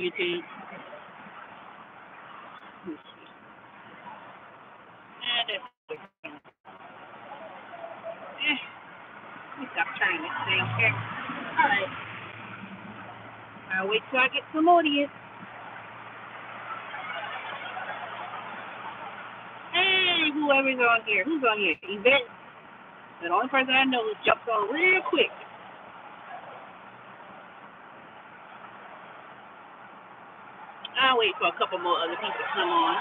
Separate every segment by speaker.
Speaker 1: YouTube. Let me stop turning this thing, okay? All right. I'll wait till I get some audience. Hey, whoever's on here. Who's on here? Yvette? The only person I know who jumps on real quick. I'll wait for a couple more other people to come on.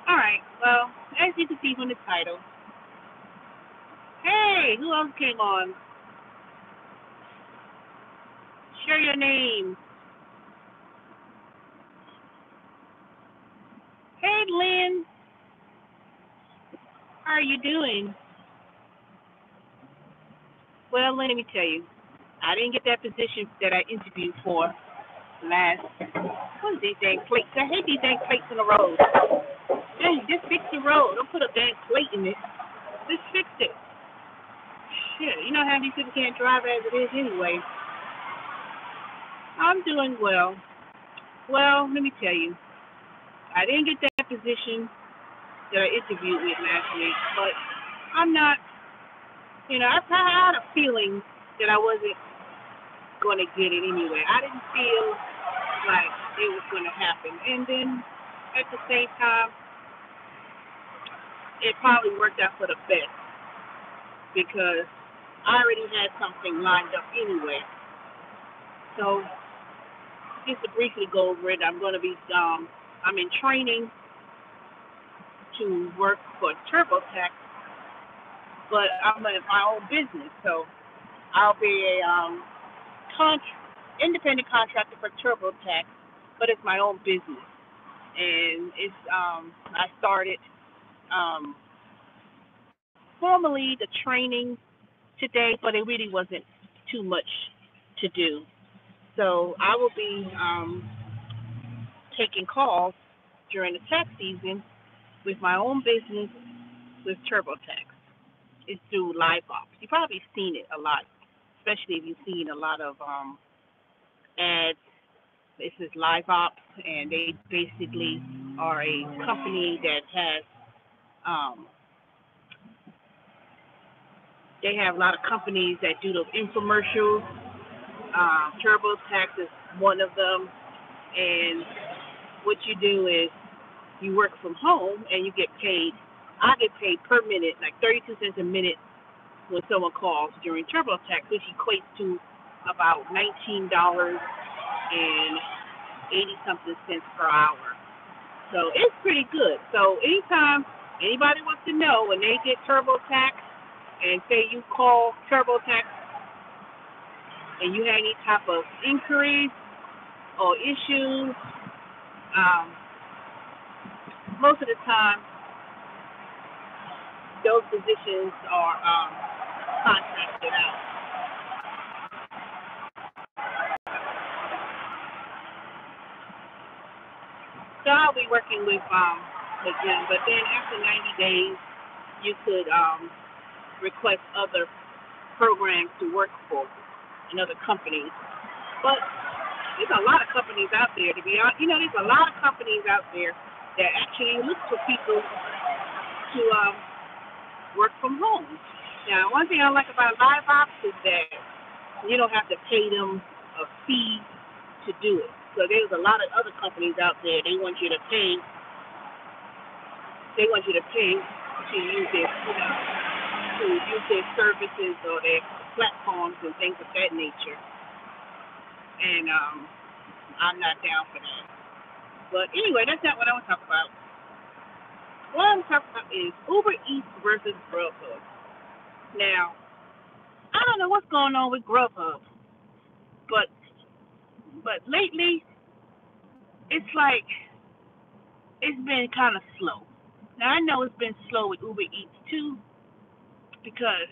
Speaker 1: All right. Well, as you can see from the title, hey, who else came on? Share your name. Hey, Lynn. How are you doing? Well, let me tell you, I didn't get that position that I interviewed for last. What is these dang plates? I hate these dang plates in the road. Dang, just fix the road. Don't put a dang plate in it. Just fix it. Shit, you know how these people can't drive as it is anyway. I'm doing well. Well, let me tell you, I didn't get that position that I interviewed with last week, but I'm not, I had a feeling that I wasn't going to get it anyway. I didn't feel like it was going to happen. And then at the same time, it probably worked out for the best because I already had something lined up anyway. So just to briefly go over it, I'm in training to work for TurboTax, but I'm in my own business, so I'll be a independent contractor for TurboTax, but it's my own business, and it's I started formally the training today, but it really wasn't too much to do. So I will be taking calls during the tax season with my own business with TurboTax. It's through live ops. You've probably seen it a lot, especially if you've seen a lot of ads. This is live ops, and they basically are a company that has they have a lot of companies that do those infomercials. TurboTax is one of them, and what you do is you work from home and you get paid. I get paid per minute, like 32 cents a minute when someone calls during TurboTax, which equates to about $19 and 80 something cents per hour. So it's pretty good. So anytime anybody wants to know when they get TurboTax and say you call TurboTax and you have any type of inquiries or issues, most of the time those positions are contracted out. So I'll be working with them, but then after 90 days, you could request other programs to work for and other companies. But there's a lot of companies out there, to be honest. There's a lot of companies out there that actually look for people to work from home. Now, one thing I like about live ops is that you don't have to pay them a fee to do it. So there's a lot of other companies out there. They want you to pay. They want you to pay to use their services or their platforms and things of that nature. And I'm not down for that. But anyway, that's not what I want to talk about. What I want to talk about is Uber Eats versus Grubhub. Now, I don't know what's going on with Grubhub, but lately it's like it's been kind of slow. Now I know it's been slow with Uber Eats too, because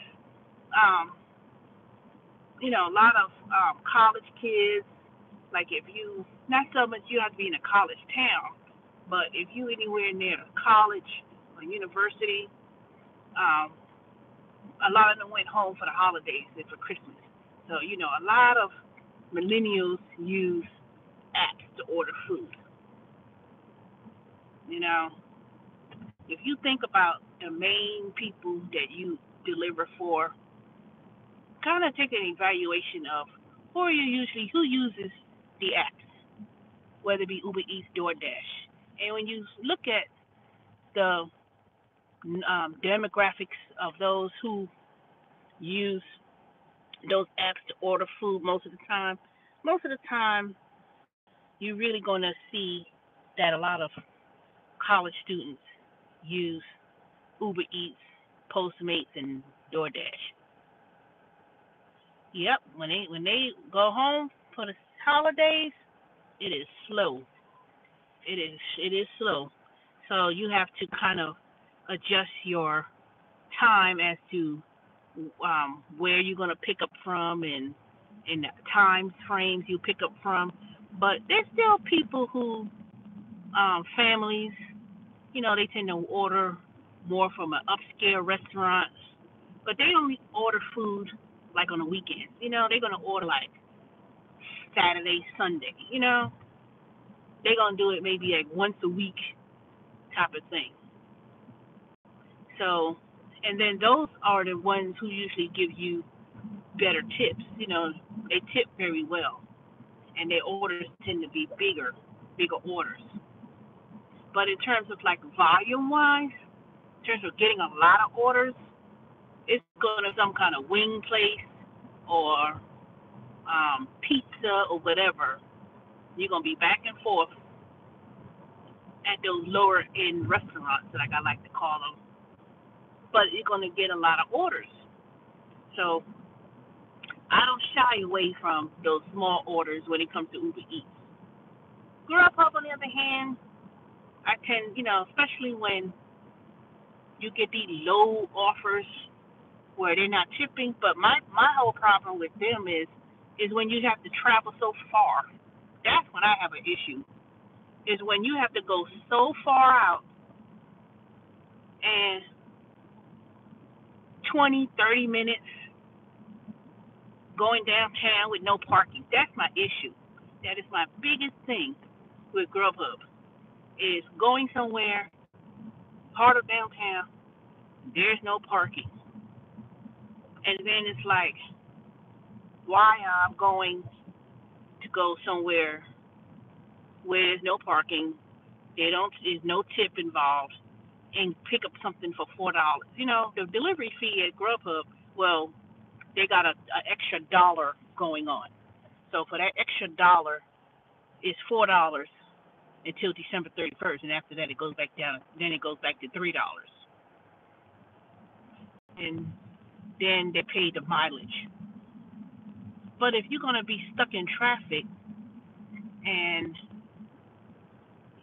Speaker 1: um, a lot of college kids, like if you, not so much you have to be in a college town, but if you anywhere near a college or university, um, a lot of them went home for the holidays and for Christmas. So, a lot of millennials use apps to order food. You know, if you think about the main people that you deliver for, kind of take an evaluation of who uses the apps, whether it be Uber Eats, DoorDash. And when you look at the demographics of those who use those apps to order food most of the time you're really going to see that a lot of college students use Uber Eats, Postmates, and DoorDash. Yep, when they go home for the holidays, it is slow. It is slow. So you have to kind of adjust your time as to where you're going to pick up from and the time frames you pick up from. But there's still people who families, they tend to order more from an upscale restaurant, but they only order food like on the weekends. They're gonna order like Saturday, Sunday. They're gonna do it maybe like once a week type of thing. So, and then those are the ones who usually give you better tips. They tip very well, and their orders tend to be bigger orders. But in terms of like volume wise, in terms of getting a lot of orders, it's going to some kind of wing place or pizza or whatever. You're going to be back and forth at those lower end restaurants, like I like to call them. But you're going to get a lot of orders. So I don't shy away from those small orders when it comes to Uber Eats. Grubhub, on the other hand, I tend, especially when you get these low offers where they're not tipping. But my whole problem with them is when you have to travel so far. That's when I have an issue. Is when you have to go so far out and 20, 30 minutes going downtown with no parking. That's my issue. That is my biggest thing with Grubhub, is going somewhere, part of downtown, there's no parking. And then it's like, why I'm going to go somewhere where there's no parking, there's no tip involved, and pick up something for $4. The delivery fee at Grubhub, well, they got a extra dollar going on. So for that extra dollar, it's $4 until December 31st, and after that it goes back down. Then it goes back to $3, and then they pay the mileage. But if you're gonna be stuck in traffic and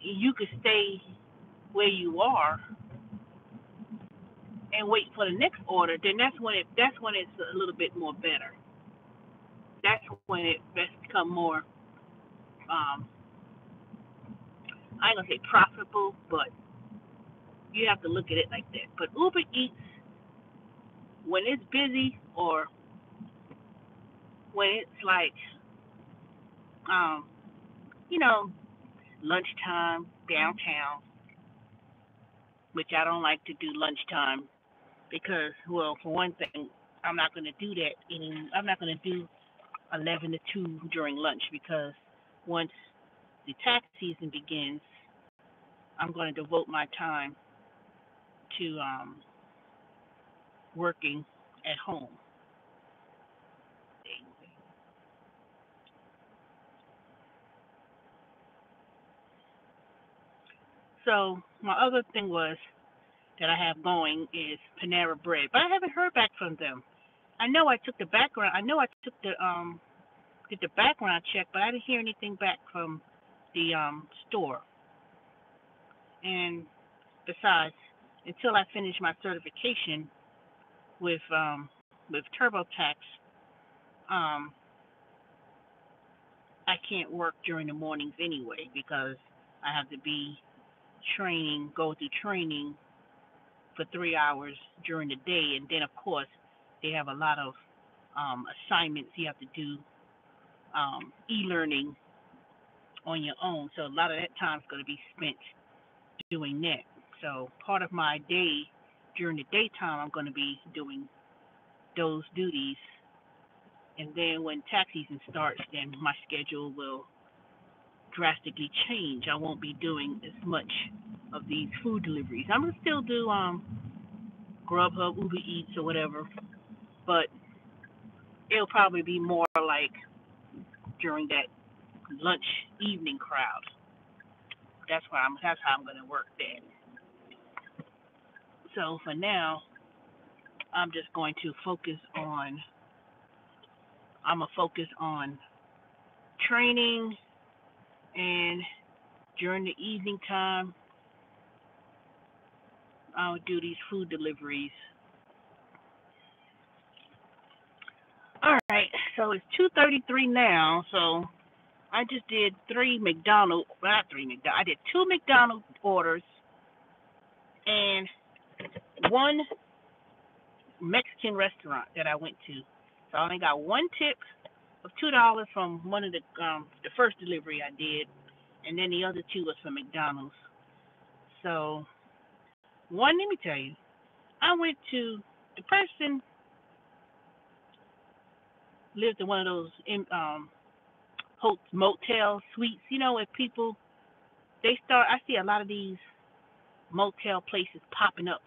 Speaker 1: you could stay where you are and wait for the next order, then that's when it's a little bit more better. That's when that's become more I ain't gonna say profitable, but you have to look at it like that. But Uber Eats, when it's busy or when it's like um, you know, lunchtime downtown, which I don't like to do lunchtime because, well, for one thing, I'm not going to do that. I'm not going to do 11 to 2 during lunch because once the tax season begins, I'm going to devote my time to working at home. So my other thing was that I have going is Panera Bread, but I haven't heard back from them. I know I took the background. I know I took the did the background check, but I didn't hear anything back from the store. And besides, until I finish my certification, with TurboTax, um, I can't work during the mornings anyway because I have to go through training for 3 hours during the day, and then of course they have a lot of assignments you have to do, e-learning on your own. So a lot of that time is going to be spent doing that. So part of my day during the daytime, I'm going to be doing those duties. And then when tax season starts, then my schedule will drastically change. I won't be doing as much of these food deliveries. I'm going to still do Grubhub, Uber Eats, or whatever, but it'll probably be more like during that lunch evening crowd. That's how I'm going to work that. So for now, I'm just going to focus on training, and during the evening time, I'll do these food deliveries. All right, so it's 2:33 now. So I just did I did two McDonald's orders and one Mexican restaurant that I went to. So I only got one tip of $2 from one of the first delivery I did, and then the other two was from McDonald's. So let me tell you, I went to the person lived in one of those motel suites. You know, if people I see a lot of these motel places popping up,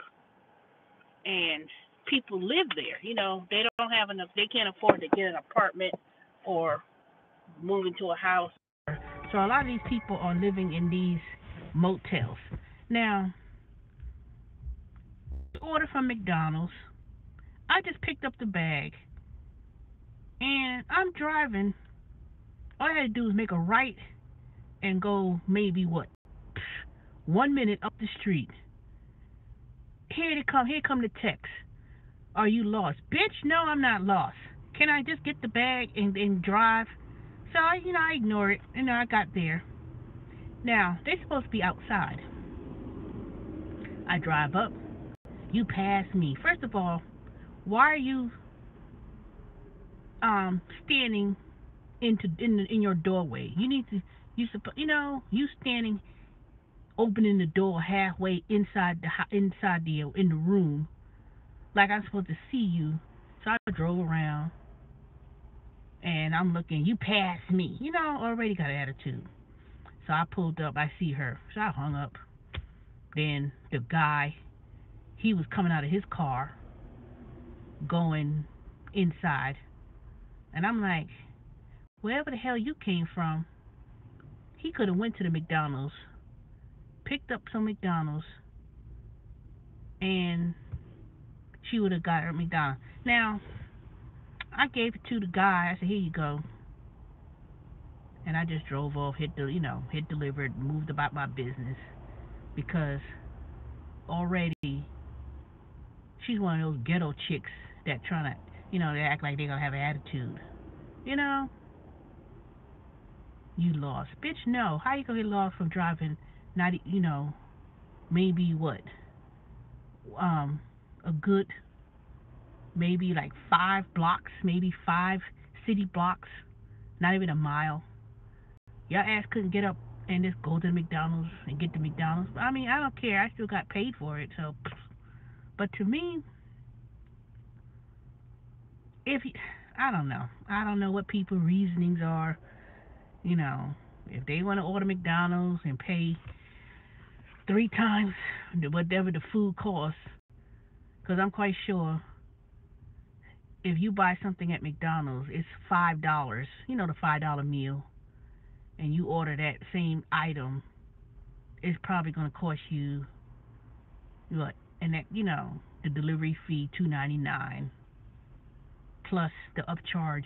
Speaker 1: and people live there. You know, they don't have enough. They can't afford to get an apartment or move into a house. So a lot of these people are living in these motels. Now, order from McDonald's. I just picked up the bag, and I'm driving. All I had to do is make a right and go maybe 1 minute up the street. Here come the text. Are you lost? Bitch, no, I'm not lost. Can I just get the bag and drive? So, I ignore it. I got there. Now, they're supposed to be outside. I drive up. You pass me. First of all, why are you standing in your doorway? You need to, you standing opening the door halfway inside in the room, like I'm supposed to see you. So I drove around, and I'm looking. You passed me. Already got an attitude. So I pulled up. I see her. So I hung up. Then the guy, he was coming out of his car, going inside, and I'm like, wherever the hell you came from, he could have went to the McDonald's, picked up some McDonald's, and she would have got her McDonald's. Now, I gave it to the guy. I said, here you go. And I just drove off, hit delivered, moved about my business, because already she's one of those ghetto chicks that trying to, they act like they're going to have an attitude. You lost. Bitch, no. How you going to get lost from driving, not, maybe what? A good, maybe like 5 blocks, maybe 5 city blocks, not even a mile. Your ass couldn't get up and just go to the McDonald's and get the McDonald's. I mean, I don't care. I still got paid for it. So, but to me, I don't know. I don't know what people's reasonings are. If they want to order McDonald's and pay 3 times whatever the food costs, because I'm quite sure if you buy something at McDonald's, it's $5. The $5 meal, and you order that same item, it's probably going to cost you what? And that the delivery fee $2.99 plus the upcharge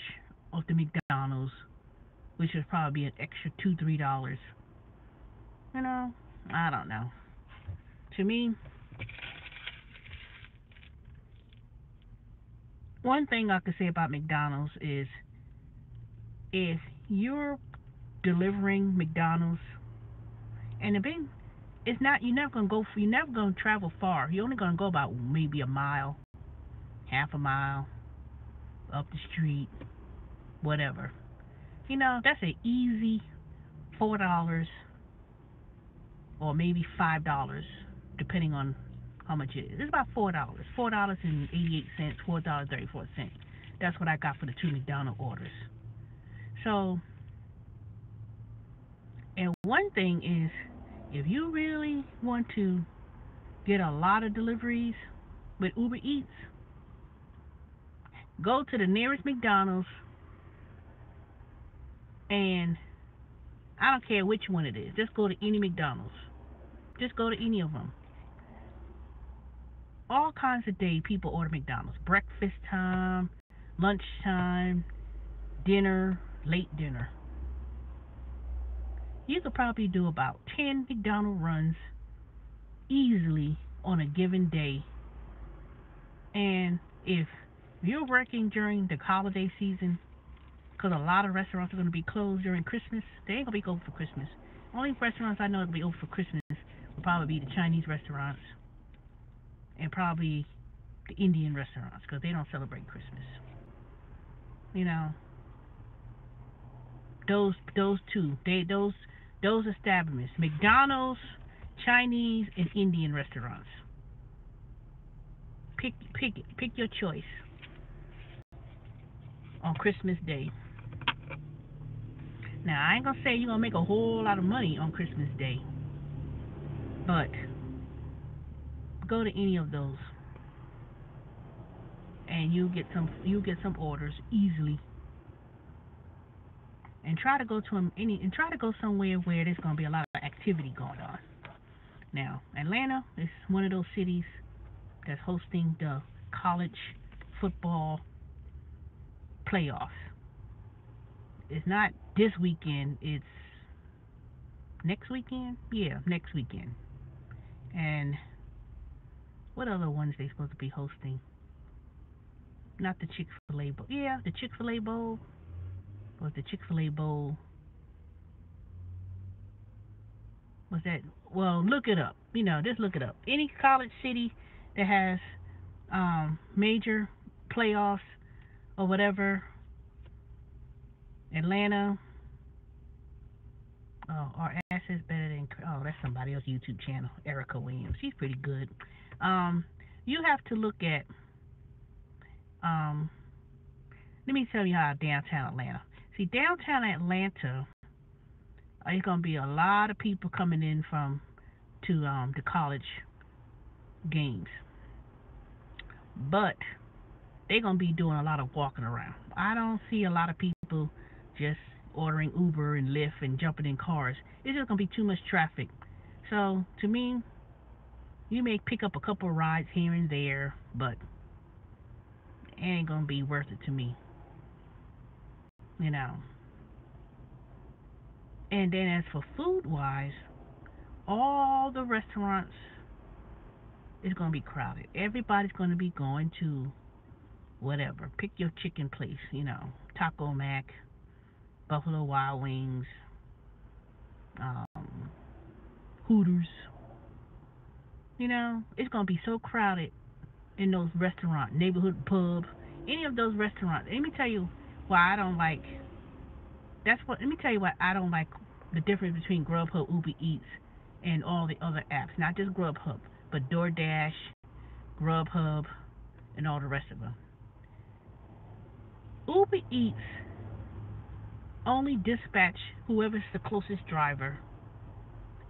Speaker 1: of the McDonald's, which would probably be an extra $2-3. I don't know. To me,
Speaker 2: One thing I could say about McDonald's is if you're delivering McDonald's, and the thing, it's not you're never gonna travel far. You're only gonna go about maybe a mile, half a mile up the street, whatever. That's an easy $4 or maybe $5, depending on how much it is. It's about $4. $4.88, $4.34. That's what I got for the two McDonald orders. So, and one thing is, if you really want to get a lot of deliveries with Uber Eats, go to the nearest McDonald's, and I don't care which one it is. Just go to any McDonald's. Just go to any of them. All kinds of day people order McDonald's. Breakfast time, lunchtime, dinner, late dinner. You could probably do about 10 McDonald's runs easily on a given day. And if you're working during the holiday season, because a lot of restaurants are going to be closed during Christmas, they ain't going to be open for Christmas. Only restaurants I know that will be open for Christmas will probably be the Chinese restaurants and probably the Indian restaurants because they don't celebrate Christmas. You know, those two, those establishments, McDonald's, Chinese, and Indian restaurants. Pick your choice on Christmas Day. Now I ain't gonna say you're gonna make a whole lot of money on Christmas Day, but go to any of those and you get some orders easily. And try to go somewhere where there's gonna be a lot of activity going on. Now, Atlanta is one of those cities that's hosting the college football playoffs. It's not this weekend, it's next weekend? Yeah, next weekend. And what other ones they supposed to be hosting? Not the Chick-fil-A Bowl. Yeah, the Chick-fil-A Bowl. Was the Chick-fil-A Bowl? Was that? Well, look it up. Just look it up. Any college city that has major playoffs or whatever, Atlanta. Oh, our ass is better than. Oh, that's somebody else's YouTube channel, Erica Williams. She's pretty good. You have to look at. Let me tell you how downtown Atlanta. See, downtown Atlanta, there's gonna be a lot of people coming in to the college games, but they're gonna be doing a lot of walking around. I don't see a lot of people just ordering Uber and Lyft and jumping in cars. It's just gonna be too much traffic. So to me, you may pick up a couple of rides here and there, but it ain't gonna be worth it to me. You know. And then as for food wise, all the restaurants is gonna be crowded. Everybody's gonna be going to whatever. Pick your chicken place, Taco Mac, Buffalo Wild Wings, um, Hooters. It's gonna be so crowded in those restaurants, neighborhood pub, any of those restaurants. Let me tell you why I don't like. Let me tell you what I don't like. The difference between Grubhub, Uber Eats, and all the other apps. Not just Grubhub, but DoorDash, Grubhub, and all the rest of them. Uber Eats only dispatch whoever's the closest driver,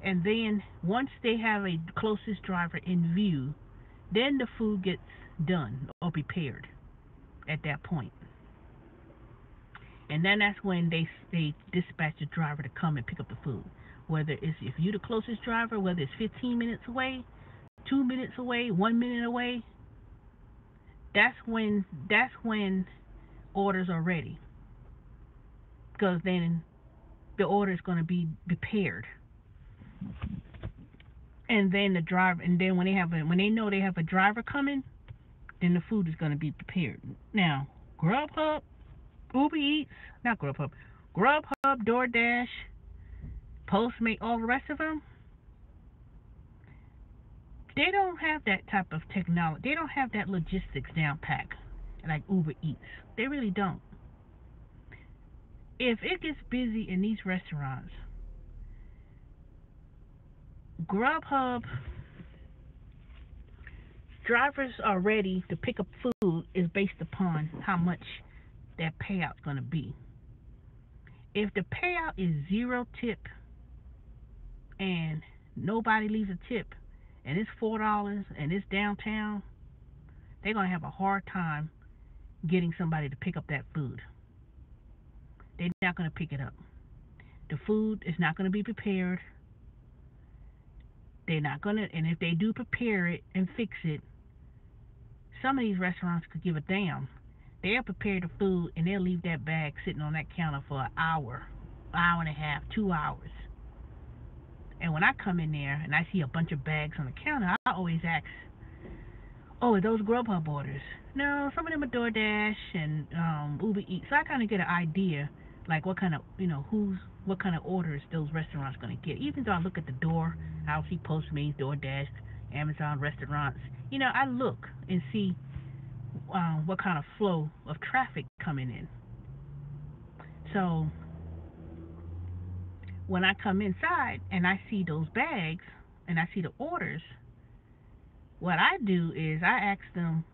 Speaker 2: and then once they have a closest driver in view, then the food gets done or prepared at that point. And then that's when they dispatch the driver to come and pick up the food. Whether it's if you're the closest driver, whether it's 15 minutes away, 2 minutes away, 1 minute away, that's when orders are ready. Because then the order is going to be prepared. And then when they know they have a driver coming, then the food is going to be prepared. Now, Grubhub, Uber Eats, not Grubhub, Grubhub, DoorDash, Postmate, all the rest of them, they don't have that type of technology. They don't have that logistics down pack like Uber Eats. They really don't. If it gets busy in these restaurants, Grubhub drivers are ready to pick up food is based upon how much that payout's going to be. If the payout is zero tip and nobody leaves a tip and it's $4 and it's downtown, they're going to have a hard time getting somebody to pick up that food. They're not going to pick it up. The food is not going to be prepared. They're not going to, and if they do prepare it and fix it, some of these restaurants could give a damn. They'll prepare the food and they'll leave that bag sitting on that counter for an hour and a half, 2 hours. And when I come in there and I see a bunch of bags on the counter, I always ask, "Oh, are those Grubhub orders?" No, some of them are DoorDash and Uber Eats. So I kind of get an idea, like what kind of, what kind of orders those restaurants going to get. Even though I look at the door, I'll see Postmates, DoorDash, Amazon restaurants. I look and see what kind of flow of traffic coming in. So when I come inside and I see those bags and I see the orders, what I do is I ask them,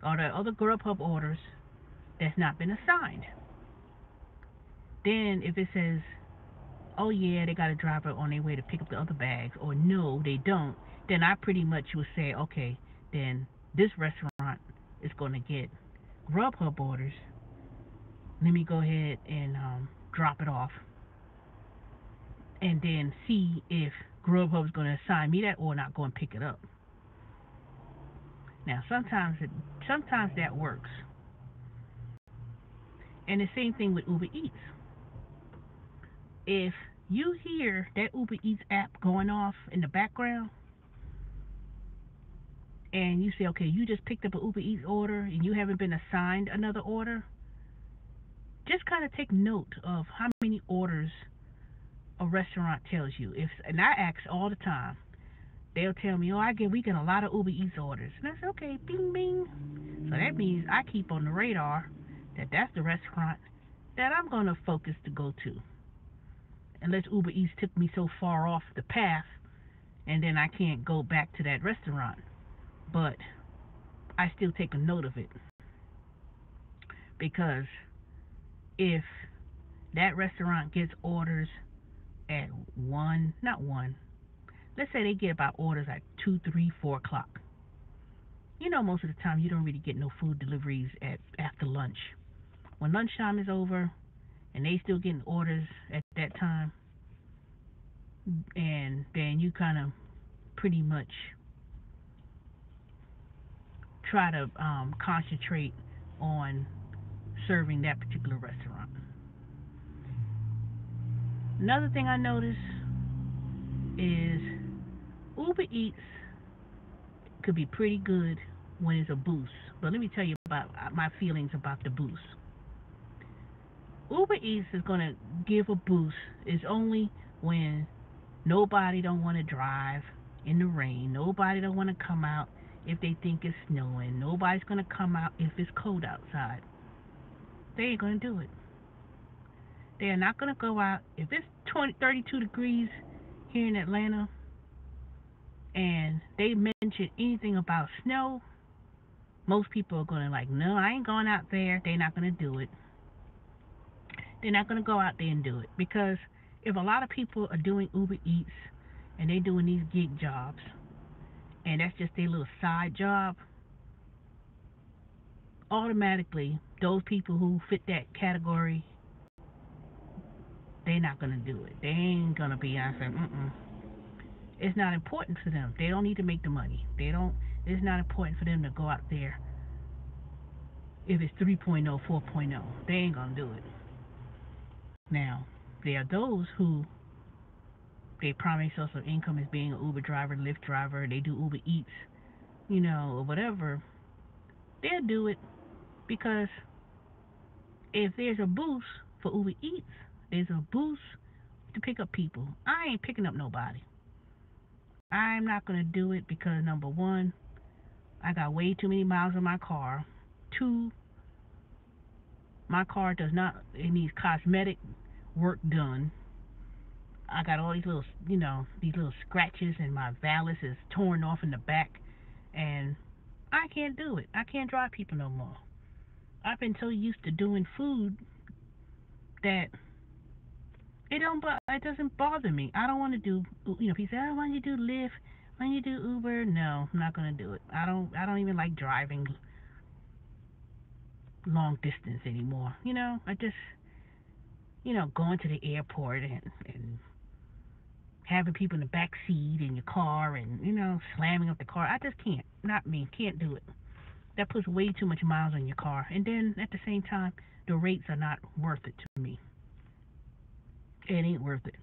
Speaker 2: are there other Grubhub orders that's not been assigned? Then if it says, oh yeah, they got a driver on their way to pick up the other bags, or no, they don't, then I pretty much will say, okay, then this restaurant is going to get Grubhub orders. Let me go ahead and drop it off, and then see if Grubhub is going to assign me that or not go and pick it up. Now, sometimes that works, and the same thing with Uber Eats. If you hear that Uber Eats app going off in the background, and you say, okay, you just picked up an Uber Eats order and you haven't been assigned another order, just kind of take note of how many orders a restaurant tells you. And I ask all the time. They'll tell me, oh, we get a lot of Uber Eats orders. And I say, okay, bing, bing. So that means I keep on the radar that that's the restaurant that I'm going to focus to go to. Unless Uber Eats took me so far off the path and then I can't go back to that restaurant. But I still take a note of it. Because if that restaurant gets orders at let's say they get about orders at 2, 3, 4 o'clock. Most of the time you don't really get no food deliveries after lunch. When lunchtime is over and they still getting orders at that time, and then you kind of pretty much try to concentrate on serving that particular restaurant. Another thing I notice is Uber Eats could be pretty good when it's a boost. But let me tell you about my feelings about the boost. Uber Eats is going to give a boost is only when nobody don't want to drive in the rain. Nobody don't want to come out if they think it's snowing. Nobody's going to come out if it's cold outside. They ain't going to do it. They are not going to go out if it's 32 degrees here in Atlanta and they mention anything about snow. Most people are going to like, no, I ain't going out there. They're not going to do it. They're not going to go out there and do it, because if a lot of people are doing Uber Eats and they're doing these gig jobs and that's just their little side job, automatically those people who fit that category, they're not going to do it. They ain't going to be answering, It's not important for them. They don't need to make the money. It's not important for them to go out there if it's 3.0, 4.0. They ain't going to do it. Now, there are those who their primary source of income is being an Uber driver, Lyft driver, they do Uber Eats, or whatever. They'll do it because if there's a boost for Uber Eats, there's a boost to pick up people. I ain't picking up nobody. I'm not gonna do it because number one, I got way too many miles on my car. Two, my car does not, it needs cosmetic work done. I got all these little, these little scratches, and my valance is torn off in the back, and I can't do it. I can't drive people no more. I've been so used to doing food that it doesn't bother me. I don't want to do, people say, oh, why don't you do Lyft? Why don't you do Uber? No, I'm not gonna do it. I don't even like driving long distance anymore. I just, going to the airport and having people in the back seat in your car and, slamming up the car. I just can't. Not me. Can't do it. That puts way too much miles on your car. And then at the same time, the rates are not worth it to me. It ain't worth it.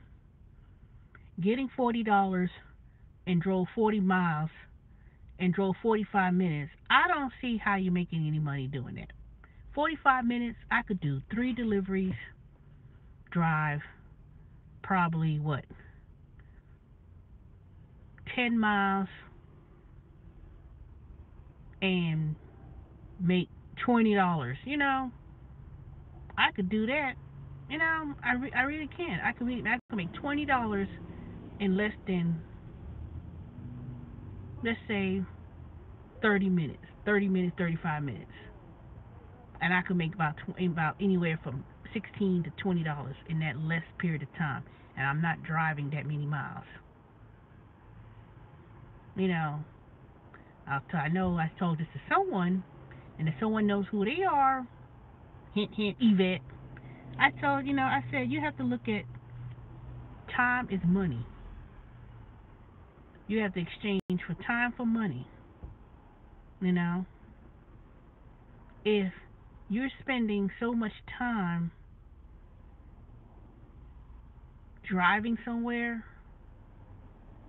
Speaker 2: Getting $40 and drove 40 miles and drove 45 minutes, I don't see how you're making any money doing that. 45 minutes, I could do 3 deliveries, drive probably, 10 miles, and make $20. I could do that. I really can. I could make $20 in less than, let's say, 30 minutes, 35 minutes, and I could make about anywhere from $16 to $20 in that less period of time, and I'm not driving that many miles. I know I told this to someone, and if someone knows who they are, hint, hint, Yvette. I said, you have to look at time is money. You have to exchange for time for money. If you're spending so much time driving somewhere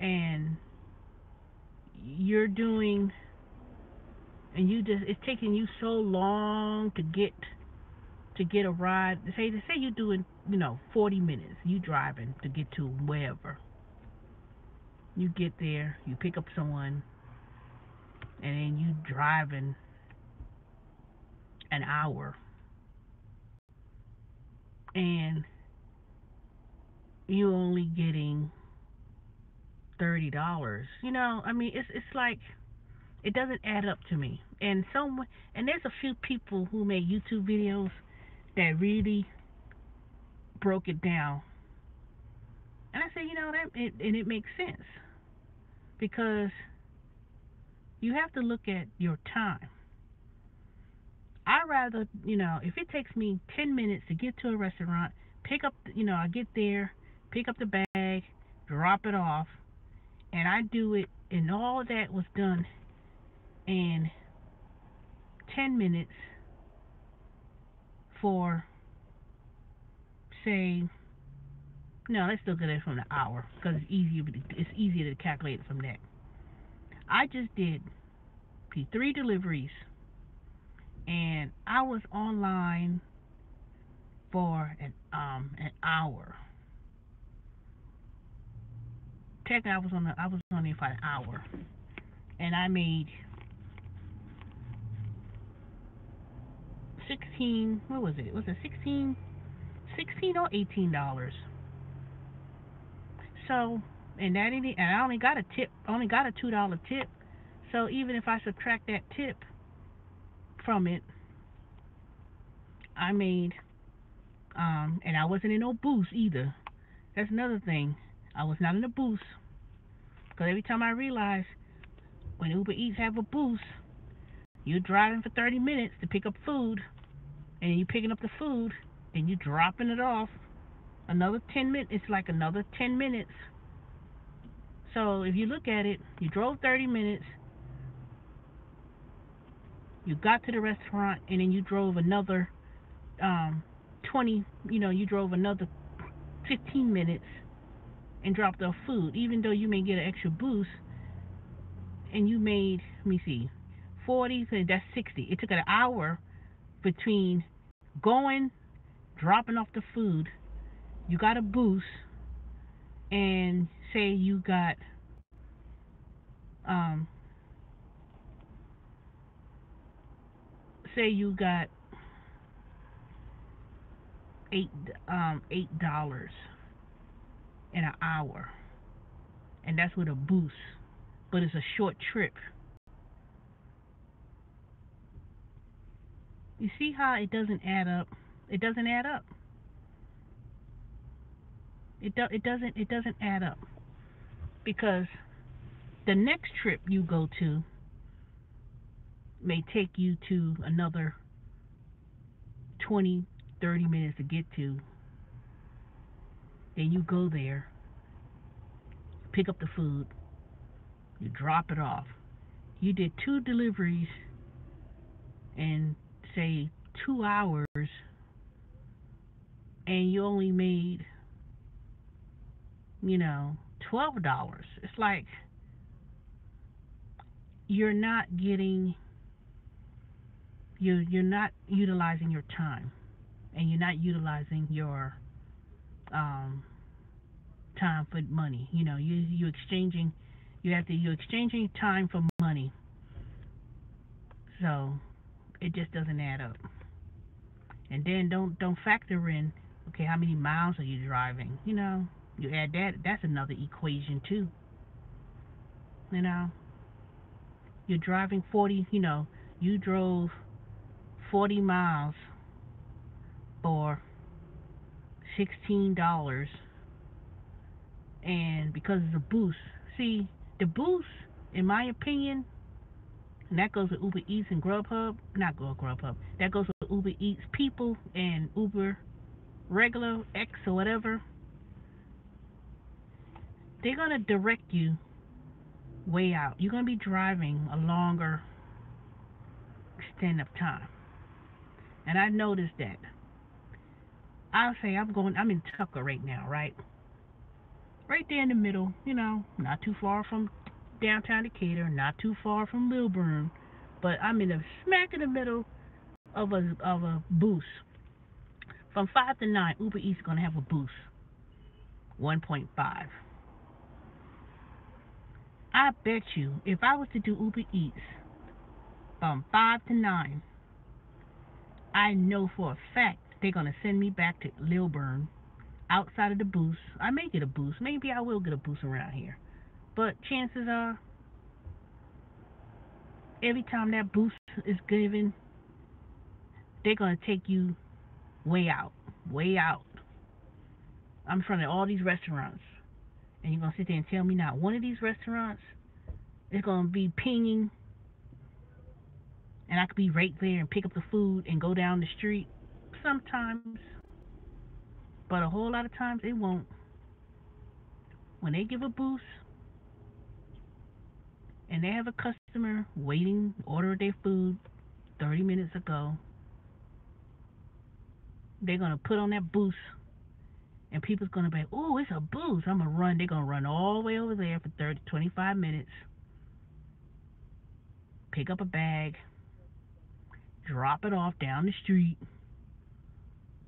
Speaker 2: and you're doing, and it's taking you so long to get a ride. Say you're doing 40 minutes. You driving to get to wherever. You get there, you pick up someone, and then you driving an hour, and you only getting $30. It's like, it doesn't add up to me. And there's a few people who made YouTube videos that really broke it down. And I said, it makes sense, because you have to look at your time. I rather, if it takes me 10 minutes to get to a restaurant, pick up, I get there, pick up the bag, drop it off, and I do it, and all of that was done in 10 minutes for, say, no, let's look at it from the hour, because it's easier to calculate it from that. I just did 3 deliveries, and I was online for an hour. Technically, I was on there for an hour, and I made 16. What was it? Was it 16 or $18? So, and I only got a tip. Only got a $2 tip. So even if I subtract that tip from it, I made, and I wasn't in no boost either. That's another thing. I was not in a boost, because every time I realize when Uber Eats have a boost, you're driving for 30 minutes to pick up food, and you picking up the food, and you dropping it off. Another 10 minutes. It's like another 10 minutes. So if you look at it, you drove 30 minutes, you got to the restaurant, and then you drove another 20. You drove another 15 minutes and dropped off food, even though you may get an extra boost, and you made, let me see, 40, so that's 60. It took an hour between going, dropping off the food, you got a boost, and um, say you got eight $8 in an hour, and that's with a boost, but it's a short trip. You see how it doesn't add up? It doesn't add up. It doesn't add up because the next trip you go to may take you to another 20, 30 minutes to get to. Then you go there, pick up the food, you drop it off. You did two deliveries in, say, 2 hours, and you only made, $12. It's like you're not getting, you're not utilizing your time, and you're not utilizing your um, time for money. You exchanging, you're exchanging time for money. So it just doesn't add up. And then don't factor in, okay, how many miles are you driving? You add that. That's another equation too. You know, you're driving 40. You drove 40 miles for $16, and because it's a boost. See, the boost, in my opinion, and that goes with Uber Eats and Grubhub. Not Grubhub. That goes with Uber Eats people and Uber regular X or whatever. They're gonna direct you way out. You're gonna be driving a longer extent of time. And I noticed that. I'll say I'm in Tucker right now, right? Right there in the middle, not too far from downtown Decatur, not too far from Lilburn, but I'm in the smack in the middle of a boost. From 5 to 9, Uber Eats is gonna have a boost, 1.5. I bet you, if I was to do Uber Eats from 5 to 9, I know for a fact they're gonna send me back to Lilburn outside of the boost. I may get a boost. Maybe I will get a boost around here. But chances are, every time that boost is given, they're going to take you way out. Way out. I'm in front of all these restaurants. And you're going to sit there and tell me not one of these restaurants is going to be pinging, and I could be right there and pick up the food and go down the street. Sometimes. But a whole lot of times it won't. When they give a boost and they have a customer waiting, order their food 30 minutes ago, they're going to put on that boost, and people's going to be, oh, it's a boost. I'm going to run. They're going to run all the way over there for 30, 25 minutes, pick up a bag, drop it off down the street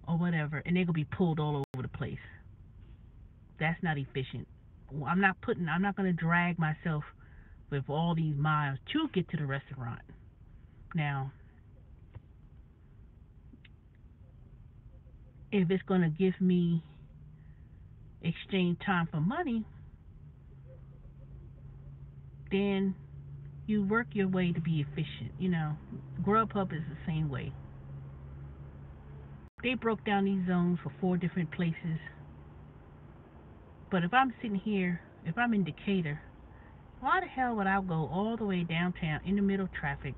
Speaker 2: or whatever, and they're going to be pulled all over the place. That's not efficient. I'm not going to drag myself with all these miles to get to the restaurant. Now, if it's going to give me exchange time for money, then you work your way to be efficient. Grubhub is the same way. They broke down these zones for 4 different places. But if I'm sitting here, if I'm in Decatur, why the hell would I go all the way downtown in the middle of traffic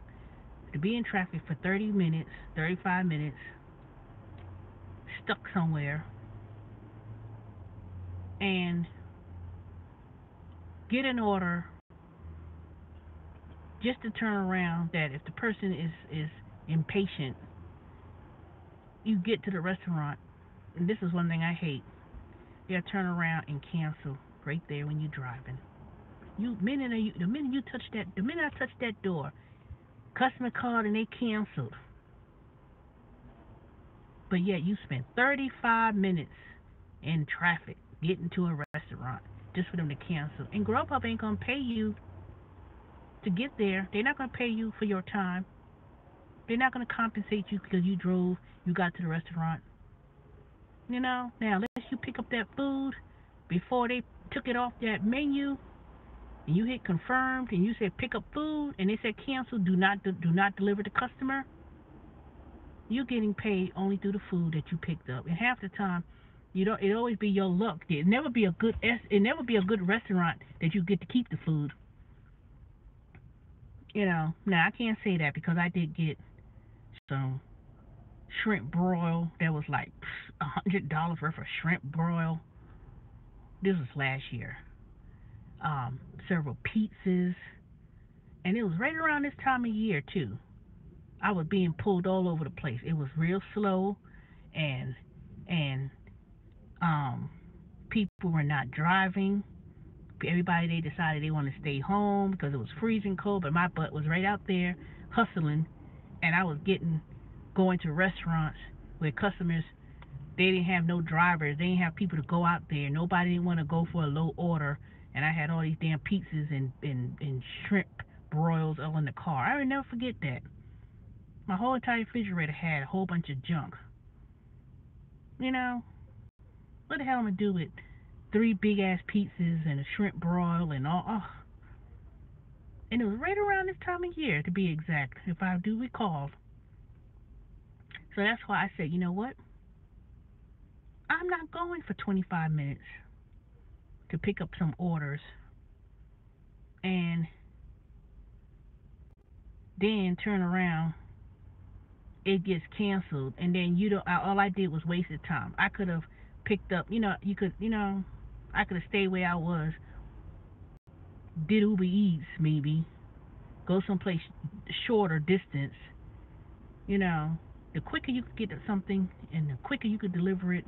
Speaker 2: to be in traffic for 30 minutes, 35 minutes, stuck somewhere, and get an order just to turn around that if the person is impatient, you get to the restaurant, and this is one thing I hate. They'll turn around and cancel right there when you're driving. The minute I touch that door, Customer called and they canceled. But yet you spent 35 minutes in traffic getting to a restaurant just for them to cancel. And Grubhub ain't going to pay you to get there. They're not going to pay you for your time. They're not going to compensate you because you drove, you got to the restaurant. Now, unless you pick up that food before they took it off that menu and you hit confirmed and you said pick up food and they said cancel, do not deliver to customer, you're getting paid only through the food that you picked up. And half the time, it always be your luck. It never be a good restaurant that you get to keep the food. Now I can't say that because I did get some shrimp broil that was like $100 worth of shrimp broil. This was last year. Several pizzas, and it was right around this time of year too. I was being pulled all over the place. It was real slow, and and um, people were not driving. Everybody they decided they wanted to stay home because it was freezing cold, but my butt was right out there hustling, and I was going to restaurants where customers they didn't have no drivers, they didn't have people to go out there. Nobody didn't want to go for a low order, and I had all these damn pizzas and shrimp broils all in the car. I will never forget that. My whole entire refrigerator had a whole bunch of junk. You know, what the hell am I gonna do with three big ass pizzas and a shrimp broil and all? Oh. And it was right around this time of year, to be exact, if I do recall. So that's why I said, you know what? I'm not going for 25 minutes to pick up some orders and then turn around, it gets canceled, and then all I did was wasted time. I could have picked up, I could have stayed where I was, did Uber Eats maybe, go someplace shorter distance. You know, the quicker you could get something and the quicker you could deliver it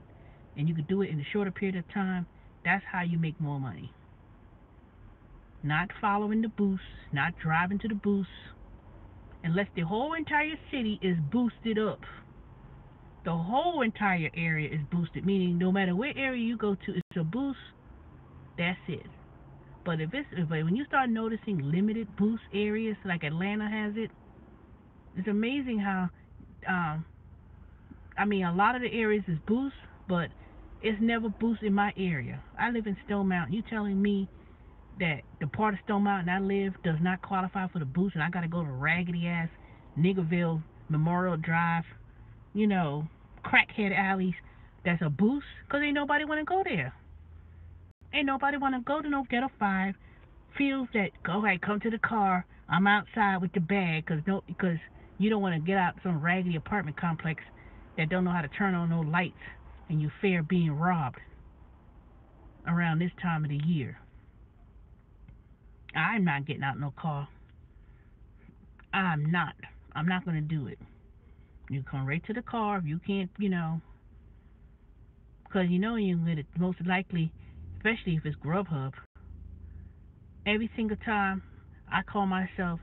Speaker 2: and you could do it in a shorter period of time, that's how you make more money. Not following the boost, not driving to the boost, unless the whole entire city is boosted up. The whole entire area is boosted, meaning no matter what area you go to, it's a boost. That's it. But when you start noticing limited boost areas like Atlanta has it, it's amazing how. Um, a lot of the areas is boost, but it's never boost in my area. I live in Stone Mountain. You telling me that the part of Stone Mountain I live does not qualify for the boost, and I got to go to raggedy ass Niggerville Memorial Drive, crackhead alleys that's a boost? Because ain't nobody want to go there. Ain't nobody want to go to no Ghetto 5. Feels that, go ahead, come to the car. I'm outside with the bag because you don't want to get out some raggedy apartment complex that don't know how to turn on no lights and you fear being robbed around this time of the year. I'm not getting out no car. I'm not. I'm not going to do it. You come right to the car if you can't, because you're going to most likely, especially if it's Grubhub, every single time I call myself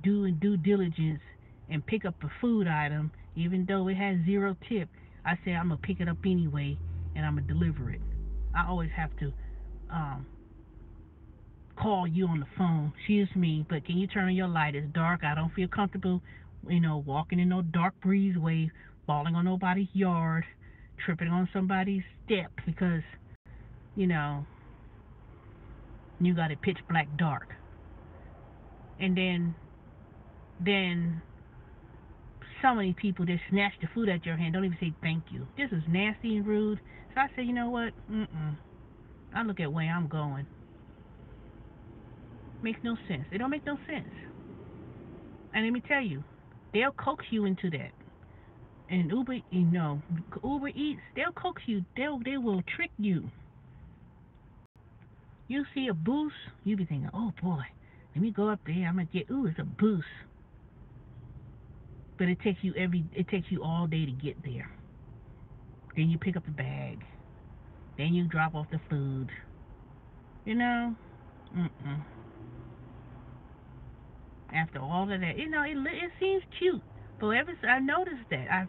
Speaker 2: doing due diligence and pick up a food item, even though it has zero tip, I say I'm going to pick it up anyway and I'm going to deliver it. I always have to um, call you on the phone. Excuse me, but can you turn on your light? It's dark. I don't feel comfortable, walking in no dark breezeway, falling on nobody's yard, tripping on somebody's step because, you know, you got it pitch black dark. And then so many people just snatch the food out your hand, don't even say thank you. This is nasty and rude. So I say, you know what? I look at where I'm going. Makes no sense. It don't make no sense. And let me tell you, they'll coax you into that. And Uber Eats, they'll coax you. They will trick you. You see a boost, you be thinking, oh boy, let me go up there. I'm gonna get. It's a boost. But it takes you all day to get there. Then you pick up the bag. Then you drop off the food. You know, After all of that, it seems cute. But I've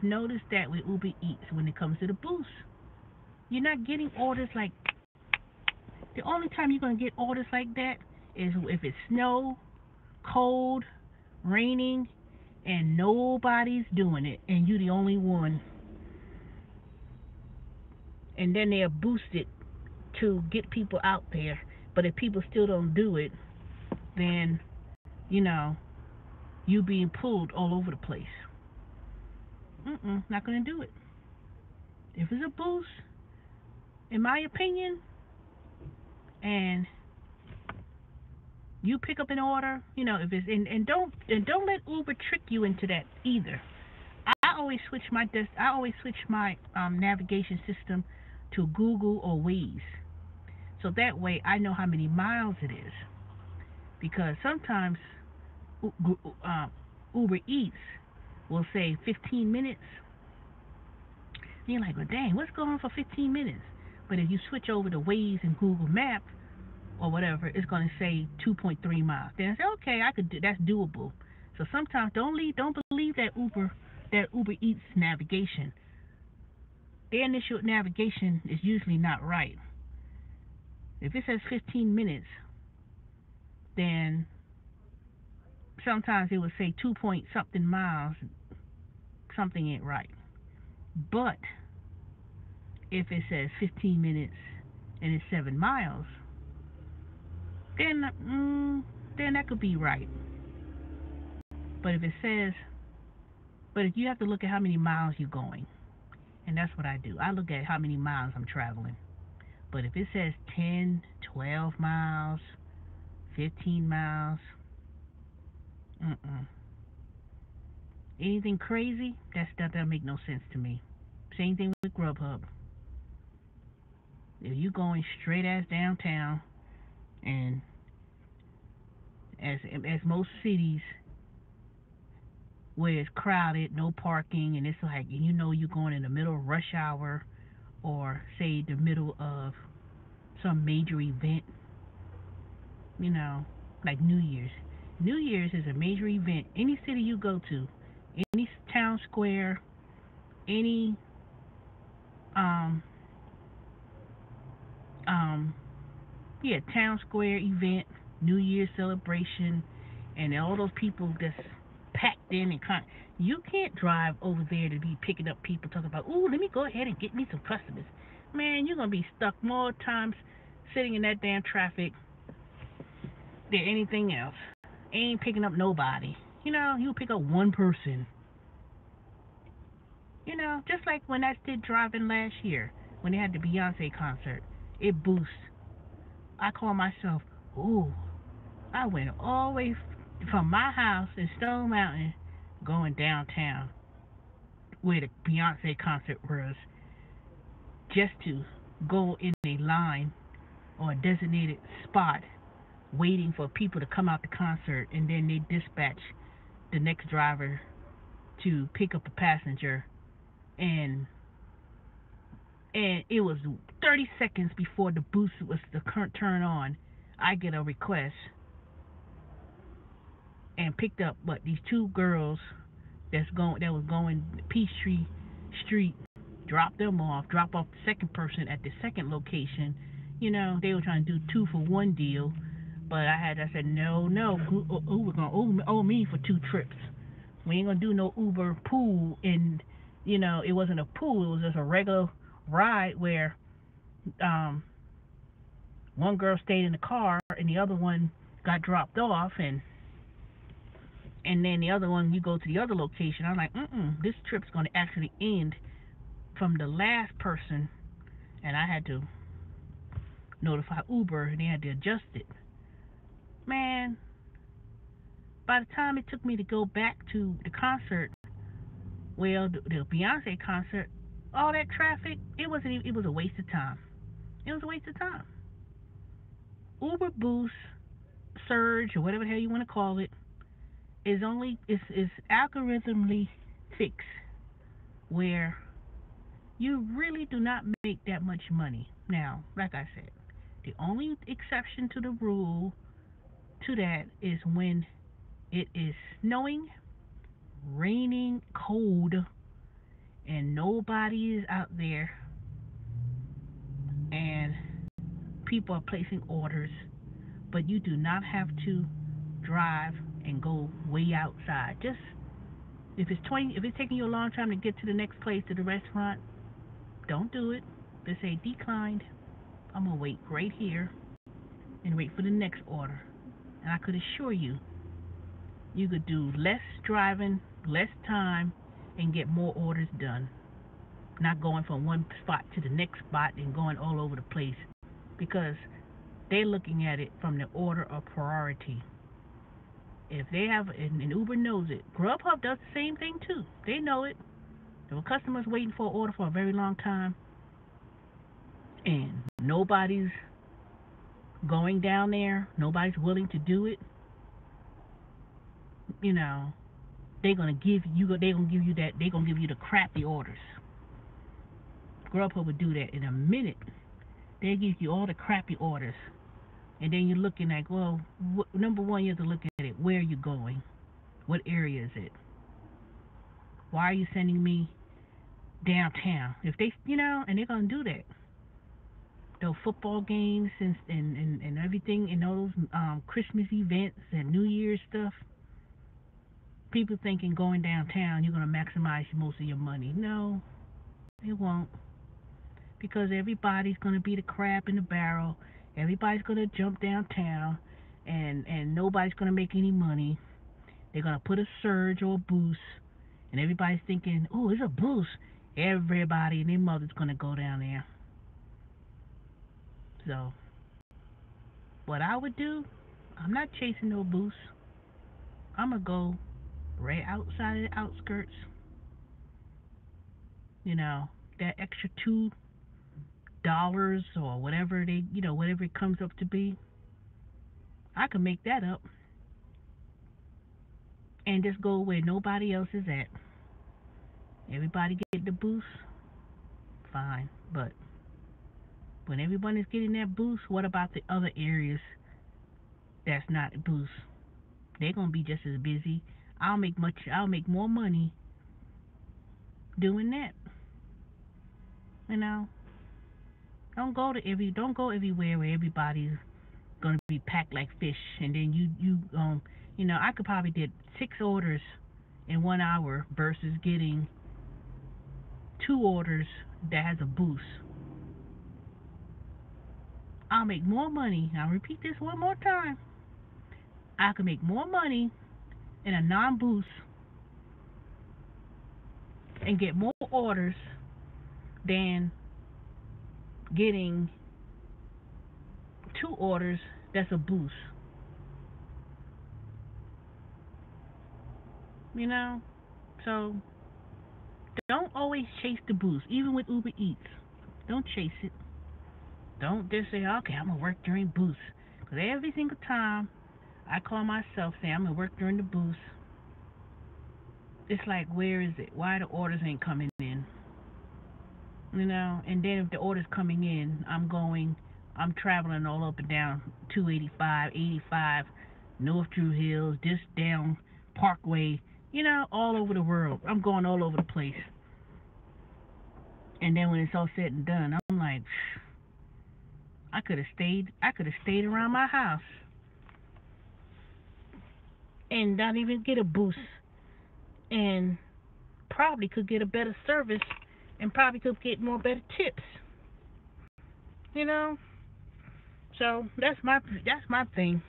Speaker 2: noticed that with Uber Eats when it comes to the boost, you're not getting orders like. The only time you're gonna get orders like that is if it's snow, cold, raining, and nobody's doing it, and you're the only one. And then they'll boost it to get people out there. But if people still don't do it, then you know you being pulled all over the place. Not gonna do it. If it's a boost, in my opinion, and you pick up an order, if it's and don't let Uber trick you into that either. I always switch my navigation system to Google or Waze, so that way I know how many miles it is. Because sometimes uh, Uber Eats will say 15 minutes. And you're like, well, dang, what's going on for 15 minutes? But if you switch over to Waze and Google Maps or whatever, it's going to say 2.3 miles. Then I say, okay, that's doable. So sometimes don't believe that Uber Eats navigation. Their initial navigation is usually not right. If it says 15 minutes, then sometimes it would say 2 point something miles. Something ain't right. But if it says 15 minutes and it's 7 miles, then that could be right. But if it says, but if you have to look at how many miles you're going, and that's what I do. I look at how many miles I'm traveling. But if it says 10, 12 miles, 15 miles, mm-mm. Anything crazy, that doesn't make no sense to me. Same thing with Grubhub. If you going straight ass downtown, and as most cities where it's crowded, no parking, and it's like you're going in the middle of rush hour, or say the middle of some major event, you know, like New Year's. New Year's is a major event. Any city you go to, any town square, any um um yeah, town square event, New Year's celebration, and all those people just packed in and you can't drive over there to be picking up people talking about, ooh, let me go ahead and get me some customers. Man, you're gonna be stuck more times sitting in that damn traffic than anything else. Ain't picking up nobody. You pick up one person. Just like when I did driving last year when they had the Beyonce concert, it boosts. I call myself, ooh, I went all the way from my house in Stone Mountain going downtown where the Beyonce concert was, just to go in a line or a designated spot waiting for people to come out the concert, and then they dispatch the next driver to pick up a passenger, and it was 30 seconds before the boost was to turn on. I get a request and picked up these two girls that was going Peachtree Street, drop off the second person at the second location. They were trying to do 2 for 1 deal, but I said no, Uber gonna owe me for 2 trips. We ain't gonna do no Uber pool, and it wasn't a pool, it was just a regular ride where um one girl stayed in the car and the other one got dropped off, and then the other one, you go to the other location. I'm like, this trip's going to actually end from the last person, and I had to notify Uber, and they had to adjust it. Man, by the time it took me to go back to the concert, well, the Beyonce concert, all that traffic, it wasn't even, it was a waste of time. It was a waste of time. Uber Boost, Surge, or whatever the hell you want to call it, is algorithmically fixed where you really do not make that much money. Now, like I said, the only exception to the rule to that is when it is snowing, raining, cold, and nobody is out there, and people are placing orders, but you do not have to drive and go way outside. Just if it's taking you a long time to get to the next place, to the restaurant, don't do it. Just say declined. I'm gonna wait right here and wait for the next order. And I could assure you, you could do less driving, less time, and get more orders done. Not going from one spot to the next spot and going all over the place, because they're looking at it from the order of priority. If they have, and Uber knows it, Grubhub does the same thing too. They know it. If a customer's waiting for an order for a very long time and nobody's going down there, nobody's willing to do it, you know, they're gonna give you that, they're gonna give you the crappy orders. Grubhub would do that in a minute. They give you all the crappy orders, and then you're looking like, well, number one, you have to look at it. Where are you going? What area is it? Why are you sending me downtown? If they, and they're gonna do that. Those football games and everything, and all those Christmas events and New Year's stuff. People thinking going downtown you're gonna maximize most of your money. No, it won't. Because everybody's going to be the crab in the barrel. Everybody's going to jump downtown, and nobody's going to make any money. They're going to put a surge or a boost, and everybody's thinking, oh, it's a boost. Everybody and their mother's going to go down there. So, what I would do, I'm not chasing no boost. I'm going to go right outside of the outskirts. That extra $2 or whatever whatever it comes up to be, I can make that up and just go where nobody else is at. Everybody get the boost, fine. But when everyone is getting that boost, what about the other areas that's not a boost? They're gonna be just as busy. I'll make more money doing that. Don't go everywhere where everybody's gonna be packed like fish, and then I could probably did 6 orders in 1 hour versus getting 2 orders that has a boost. I'll make more money. I'll repeat this one more time. I could make more money in a non-boost and get more orders than getting 2 orders that's a boost. So don't always chase the boost. Even with Uber Eats, don't chase it. Don't just say, okay, I'm gonna work during boost. Because every single time I call myself saying I'm gonna work during the boost, it's like, where is it? Why the orders ain't coming in? And then if the order's coming in, I'm traveling all up and down 285, 85, North Drew Hills, just down Parkway, all over the world. I'm going all over the place. And then when it's all said and done, I'm like, I could have stayed around my house and not even get a boost, and probably could get a better service, and probably could get better tips. So that's my thing.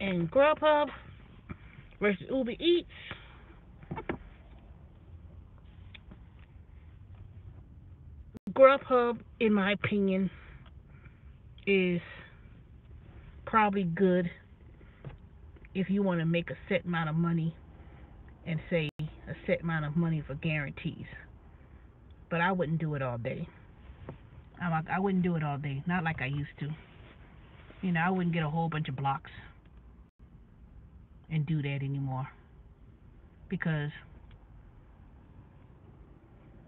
Speaker 2: And Grubhub versus Uber Eats, Grubhub, in my opinion, is probably good if you want to make a set amount of money and say a set amount of money for guarantees. But I wouldn't do it all day. I wouldn't do it all day, not like I used to. I wouldn't get a whole bunch of blocks and do that anymore, because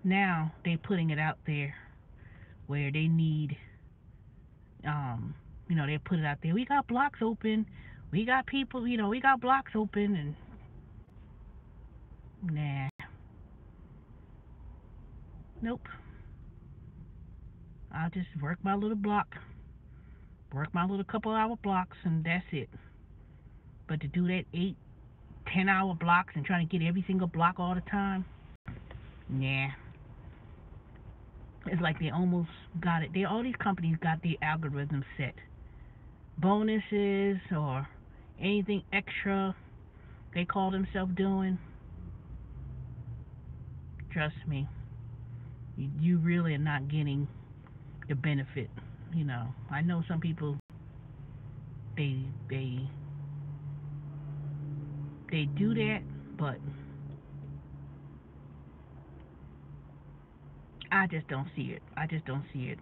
Speaker 2: now they're putting it out there where they need, they put it out there. We got blocks open. We got people, we got blocks open, and nah, nope. I'll just work my little block, work my little couple-hour blocks, and that's it. But to do that 8, 10 hour blocks and trying to get every single block all the time, nah. It's like they almost got it. All these companies got the algorithm set. Bonuses or anything extra they call themselves doing. Trust me, you really are not getting the benefit. I know some people they they they do that, but I just don't see it. I just don't see it.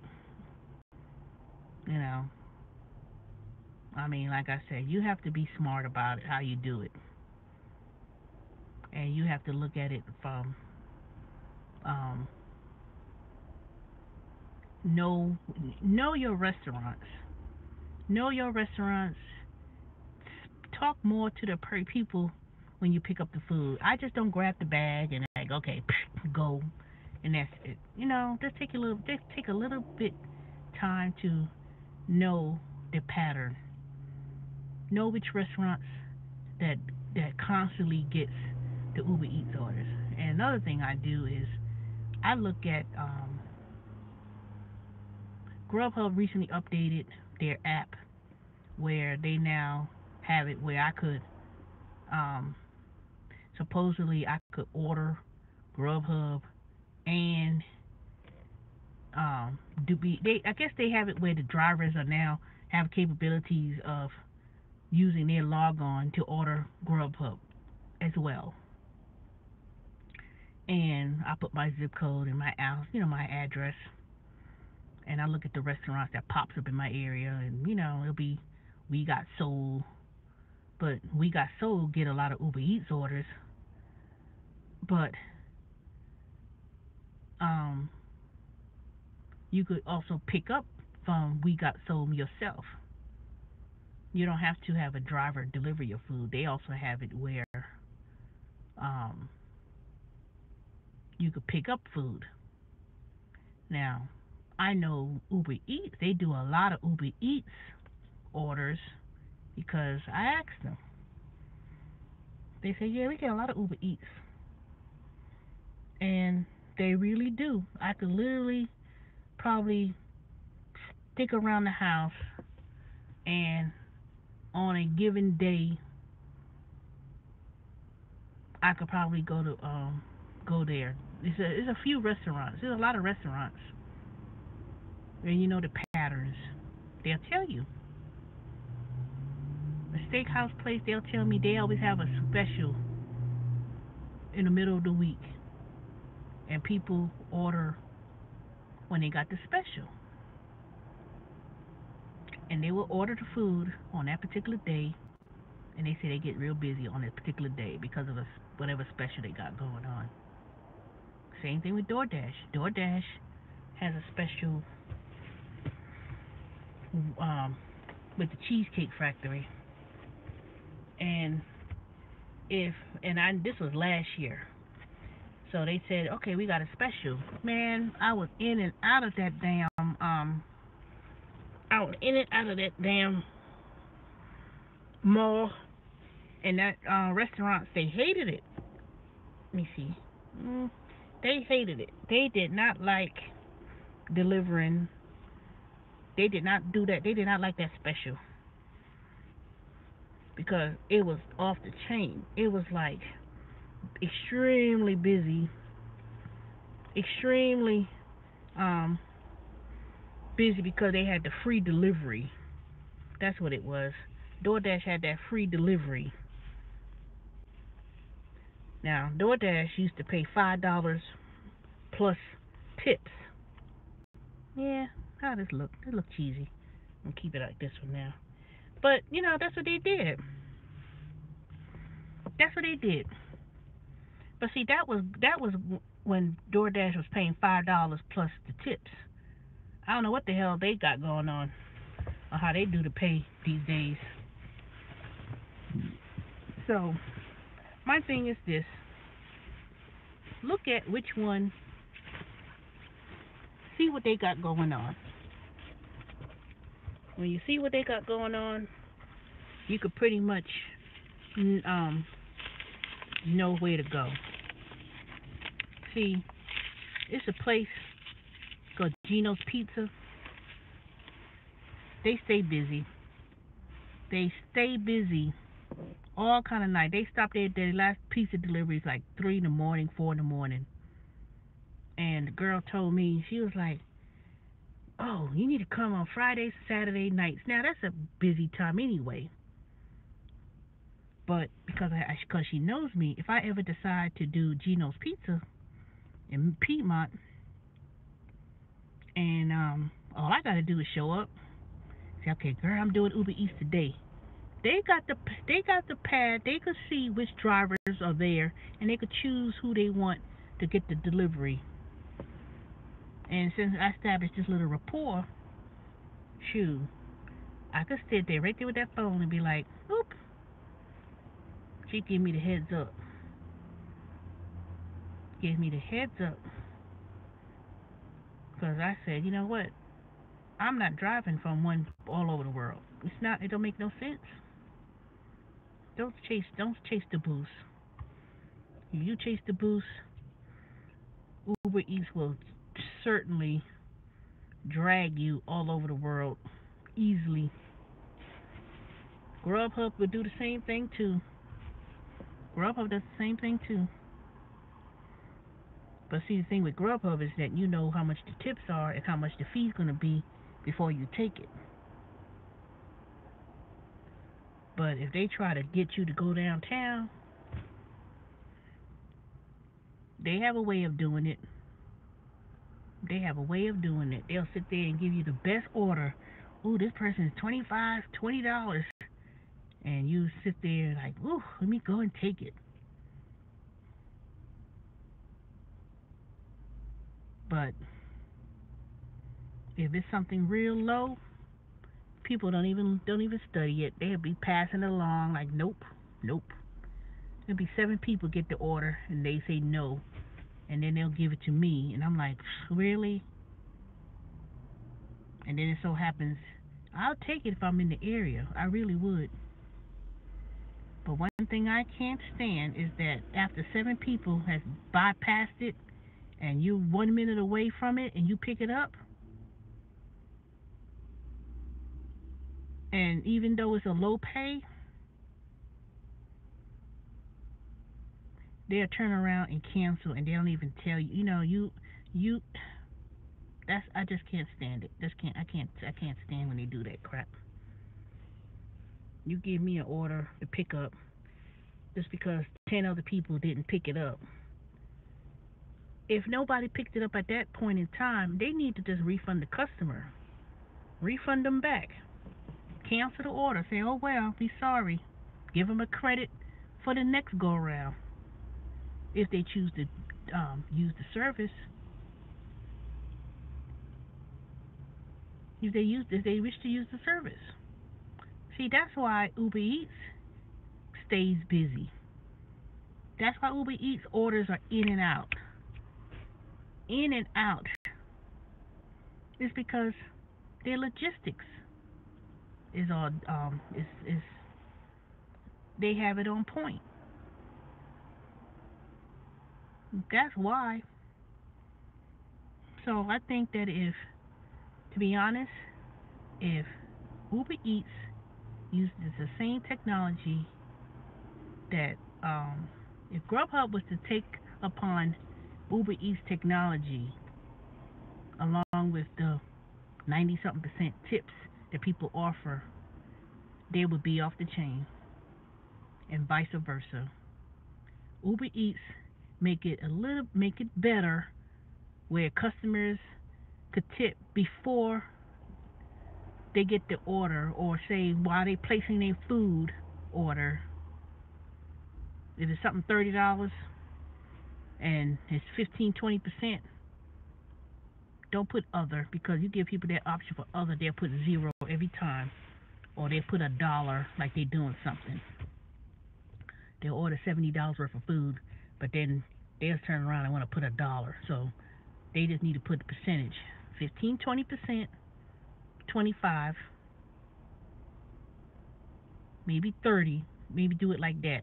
Speaker 2: You know, I mean, like I said, you have to be smart about it, how you do it, and you have to look at it from um, know know your restaurants. Know your restaurants. Talk more to the people when you pick up the food. I just don't grab the bag and like, okay, go, and that's it. Just take a little bit time to know the pattern. Know which restaurants that constantly gets the Uber Eats orders. And another thing I do is I look at Grubhub recently updated their app where they now have it where I could um, supposedly I could order Grubhub and do be they I guess they have it where the drivers are now have capabilities of using their logon to order Grubhub as well. And I put my zip code and my house, my address, and I look at the restaurants that pops up in my area, and it'll be We Got Soul, but We Got Soul get a lot of Uber Eats orders, but um, you could also pick up from We Got Soul yourself. You don't have to have a driver deliver your food. They also have it where um, you could pick up food. Now, I know Uber Eats, they do a lot of Uber Eats orders because I asked them. They say, yeah, we get a lot of Uber Eats. And they really do. I could literally probably stick around the house and on a given day I could probably go there. It's a few restaurants. There's a lot of restaurants. And you know the patterns. They'll tell you. A steakhouse place, they'll tell me they always have a special in the middle of the week. And people order when they got the special. And they will order the food on that particular day. And they say they get real busy on that particular day because of whatever special they got going on. Same thing with DoorDash. DoorDash has a special um, with the Cheesecake Factory. And this was last year. So they said, okay, we got a special. Man, I was in and out of that damn mall and that restaurants. They hated it. Let me see. They hated it. They did not like delivering. They did not do that. They did not like that special because it was off the chain. It was like extremely busy, extremely busy because they had the free delivery. That's what it was. DoorDash had that free delivery. Now, DoorDash used to pay $5 plus tips. Yeah, how does this look? It look cheesy. I'm gonna keep it like this for now. But that's what they did. That's what they did. But see, that was when DoorDash was paying $5 plus the tips. I don't know what the hell they got going on or how they do the pay these days. So my thing is this: look at which one, see what they got going on. When you see what they got going on, you could pretty much um, know where to go. See, it's a place called Gino's Pizza. They stay busy. They stay busy all kind of night. They stopped their last pizza deliveries like 3 in the morning, 4 in the morning. And the girl told me, she was like, "Oh, you need to come on Fridays, Saturday nights." Now that's a busy time anyway. But because she knows me, if I ever decide to do Gino's Pizza in Piedmont, and all I gotta do is show up. Say, "Okay, girl, I'm doing Uber Eats today." They got the pad. They could see which drivers are there, and they could choose who they want to get the delivery. And since I established this little rapport, shoot, I could sit there right there with that phone and be like, "Oop." She give me the heads up. Give me the heads up. Because I said, you know what? I'm not driving from one all over the world. It's not. It don't make no sense. Don't chase the boost. If you chase the boost, Uber Eats will certainly drag you all over the world easily. Grubhub would do the same thing too. Grubhub does the same thing too. But see, the thing with Grubhub is that you know how much the tips are and how much the fee's going to be before you take it. But if they try to get you to go downtown, they have a way of doing it. They have a way of doing it. They'll sit there and give you the best order. Ooh, this person is $20. And you sit there like, ooh, let me go and take it. But if it's something real low, people don't even study it. They'll be passing it along like, nope, nope. There'll be 7 people get the order and they say no, and then they'll give it to me, and I'm like, really? And then it so happens I'll take it if I'm in the area. I really would. But one thing I can't stand is that after 7 people has bypassed it and you 1 minute away from it and you pick it up, and even though it's a low pay, they'll turn around and cancel and they don't even tell you. You that's I just can't stand it. I can't stand when they do that crap. You give me an order to pick up just because 10 other people didn't pick it up. If nobody picked it up at that point in time, they need to just refund the customer. Refund them back. Cancel the order. Say, "Oh well, be sorry." Give them a credit for the next go around if they choose to use the service. If they wish to use the service. See, that's why Uber Eats stays busy. That's why Uber Eats orders are in and out. In and out. It's because their logistics is all is they have it on point. That's why. So I think that if, to be honest, if Uber Eats uses the same technology that if Grubhub was to take upon Uber Eats technology along with the 90 something percent tips that people offer, they would be off the chain, and vice versa. Uber Eats make it better where customers could tip before they get the order, or say while they placing their food order. If it's something $30 and it's 15-20%, don't put other, because you give people that option for other, they'll put zero every time, or they'll put $1 like they're doing something. They'll order $70 worth of food, but then they'll turn around and want to put $1. So they just need to put the percentage, 15, 20%, 25, maybe 30, maybe do it like that.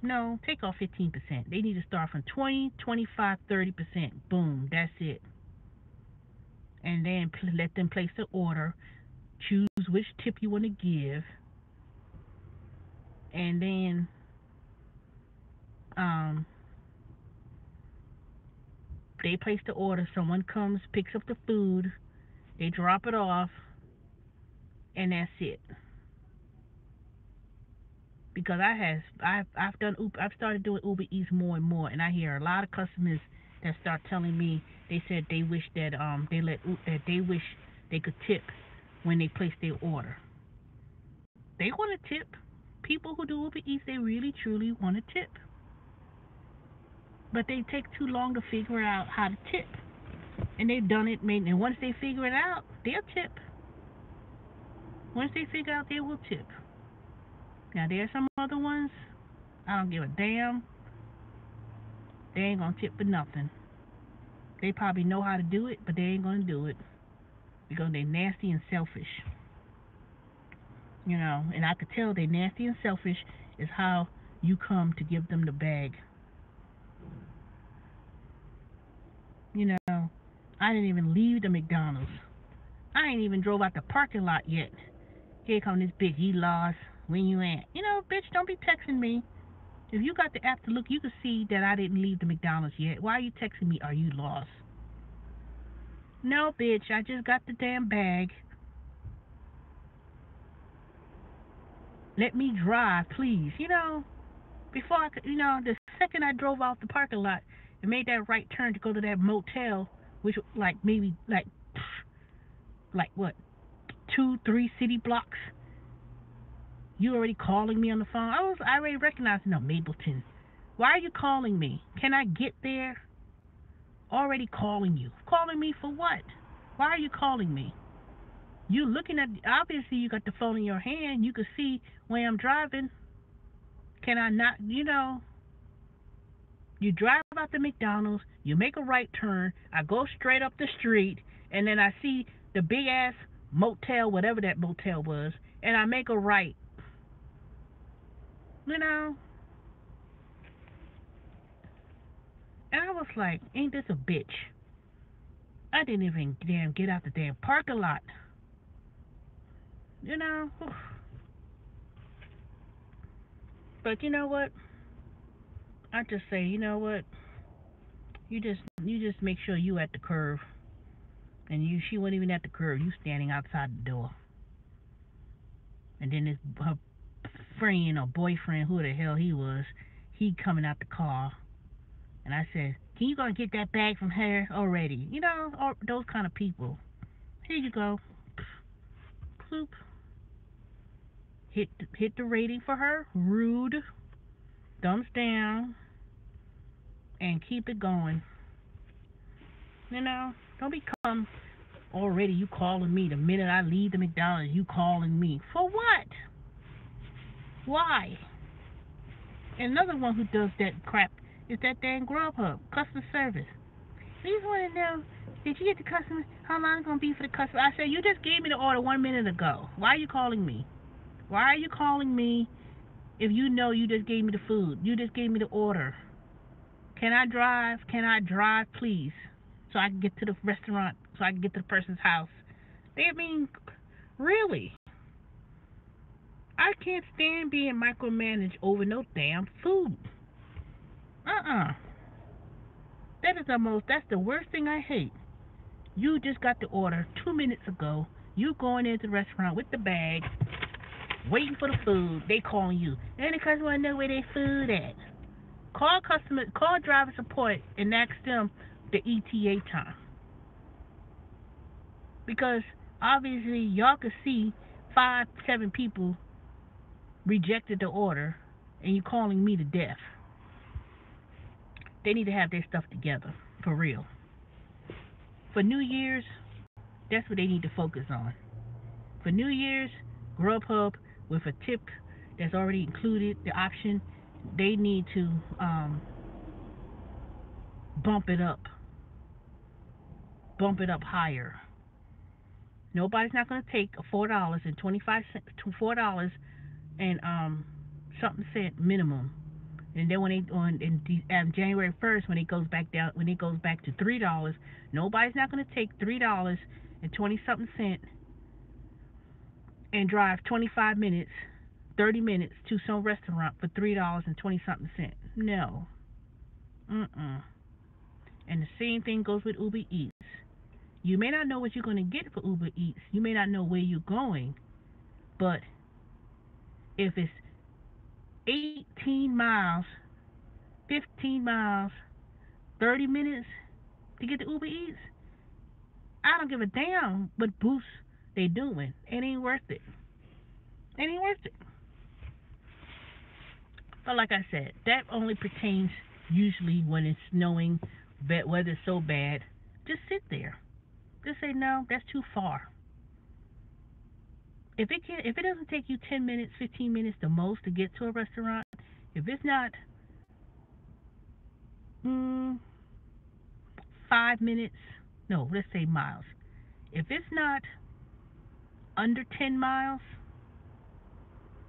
Speaker 2: No, take off 15%. They need to start from 20, 25, 30%. Boom, that's it. And then let them place the order. Choose which tip you want to give. And then um, they place the order. Someone comes, picks up the food. They drop it off. And that's it. Because I've started doing Uber Eats more and more, and I hear a lot of customers that start telling me they said they wish that they wish they could tip when they place their order. They want to tip. People who do Uber Eats, they really truly want to tip, but they take too long to figure out how to tip. And they've done it, and once they figure it out, they'll tip. Once they figure out, they will tip. Now there's some other ones, I don't give a damn. They ain't gonna tip for nothing. They probably know how to do it, but they ain't gonna do it because they're nasty and selfish. And I could tell they're nasty and selfish is how you come to give them the bag. I didn't even leave the McDonald's. I ain't even drove out the parking lot yet. Here come this bitch, you lost. When you at? Bitch, don't be texting me. If you got the app to look, you can see that I didn't leave the McDonald's yet. Why are you texting me? Are you lost? No, bitch, I just got the damn bag. Let me drive, please. Before I could, the second I drove out the parking lot and made that right turn to go to that motel, which maybe what, 2, 3 city blocks. You already calling me on the phone? I already recognized, no, Mapleton. Why are you calling me? Can I get there? Already calling you. Calling me for what? Why are you calling me? You looking at, obviously you got the phone in your hand. You can see where I'm driving. Can I not, you drive out the McDonald's, you make a right turn, I go straight up the street, and then I see the big ass motel, whatever that motel was, and I make a right. And I was like, ain't this a bitch? I didn't even damn get out the damn parking lot. But you know what? I just say, you know what? You just make sure you at the curve. And she wasn't even at the curve. You standing outside the door. And then her friend or boyfriend, who the hell he was, he coming out the car. And I said, can you go and get that bag from her already? Or those kind of people. Here you go. Bloop. Hit the rating for her. Rude. Thumbs down. And keep it going. Don't become already you calling me the minute I leave the McDonald's. You calling me for what? Why? And another one who does that crap is that damn Grubhub customer service. We just want to know, did you get the customer? How long is it gonna be for the customer? I said, you just gave me the order 1 minute ago. Why are you calling me? Why are you calling me if you know you just gave me the food? You just gave me the order. Can I drive? Can I drive, please? So I can get to the restaurant, so I can get to the person's house. Really? I can't stand being micromanaged over no damn food. That's the worst thing I hate. You just got the order 2 minutes ago. You going into the restaurant with the bag, waiting for the food. They calling you. And the customer want to know where their food at. Call driver support and ask them the ETA time. Because obviously y'all could see 5, 7 people rejected the order and you calling me to death. They need to have their stuff together, for real. For New Year's, that's what they need to focus on. For New Year's, Grubhub with a tip that's already included the option, they need to bump it up, higher. Nobody's not going to take a $4.25 to $4 and something cent minimum. And then when they on in January 1st, when it goes back down, when it goes back to $3, nobody's not going to take $3 and 20 something cent and drive 25 minutes, 30 minutes to some restaurant for $3 and 20 something cent. No. Mm-mm. And the same thing goes with Uber Eats. You may not know what you're going to get for Uber Eats. You may not know where you're going. But if it's 18 miles, 15 miles, 30 minutes to get to Uber Eats, I don't give a damn what boosts they doing. It ain't worth it. It ain't worth it. But like I said, that only pertains usually when it's snowing, bad weather's so bad. Just sit there. Just say no, that's too far. If it doesn't take you 10 minutes, 15 minutes the most to get to a restaurant, if it's not 5 minutes, no, let's say miles. If it's not under 10 miles,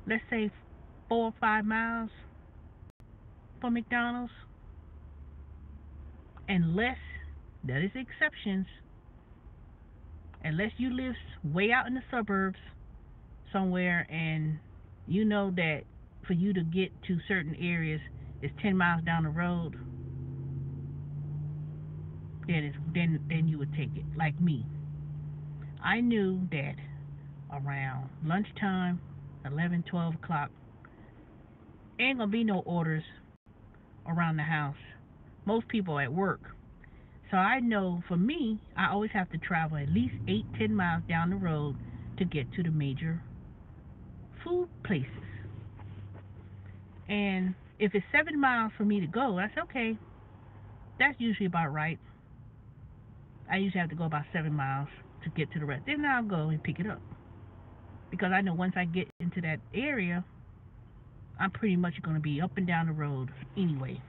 Speaker 2: let's say 4 or 5 miles from McDonald's, unless, that is exceptions, unless you live way out in the suburbs somewhere and you know that for you to get to certain areas is 10 miles down the road, then you would take it. Like me, I knew that around lunchtime, 11, 12 o'clock, ain't gonna be no orders around the house. Most people are at work. So I know for me, I always have to travel at least 8, 10 miles down the road to get to the major food places. And if it's 7 miles for me to go, that's okay. That's usually about right. I usually have to go about 7 miles to get to the rest. Then I'll go and pick it up. Because I know once I get into that area, I'm pretty much going to be up and down the road anyway.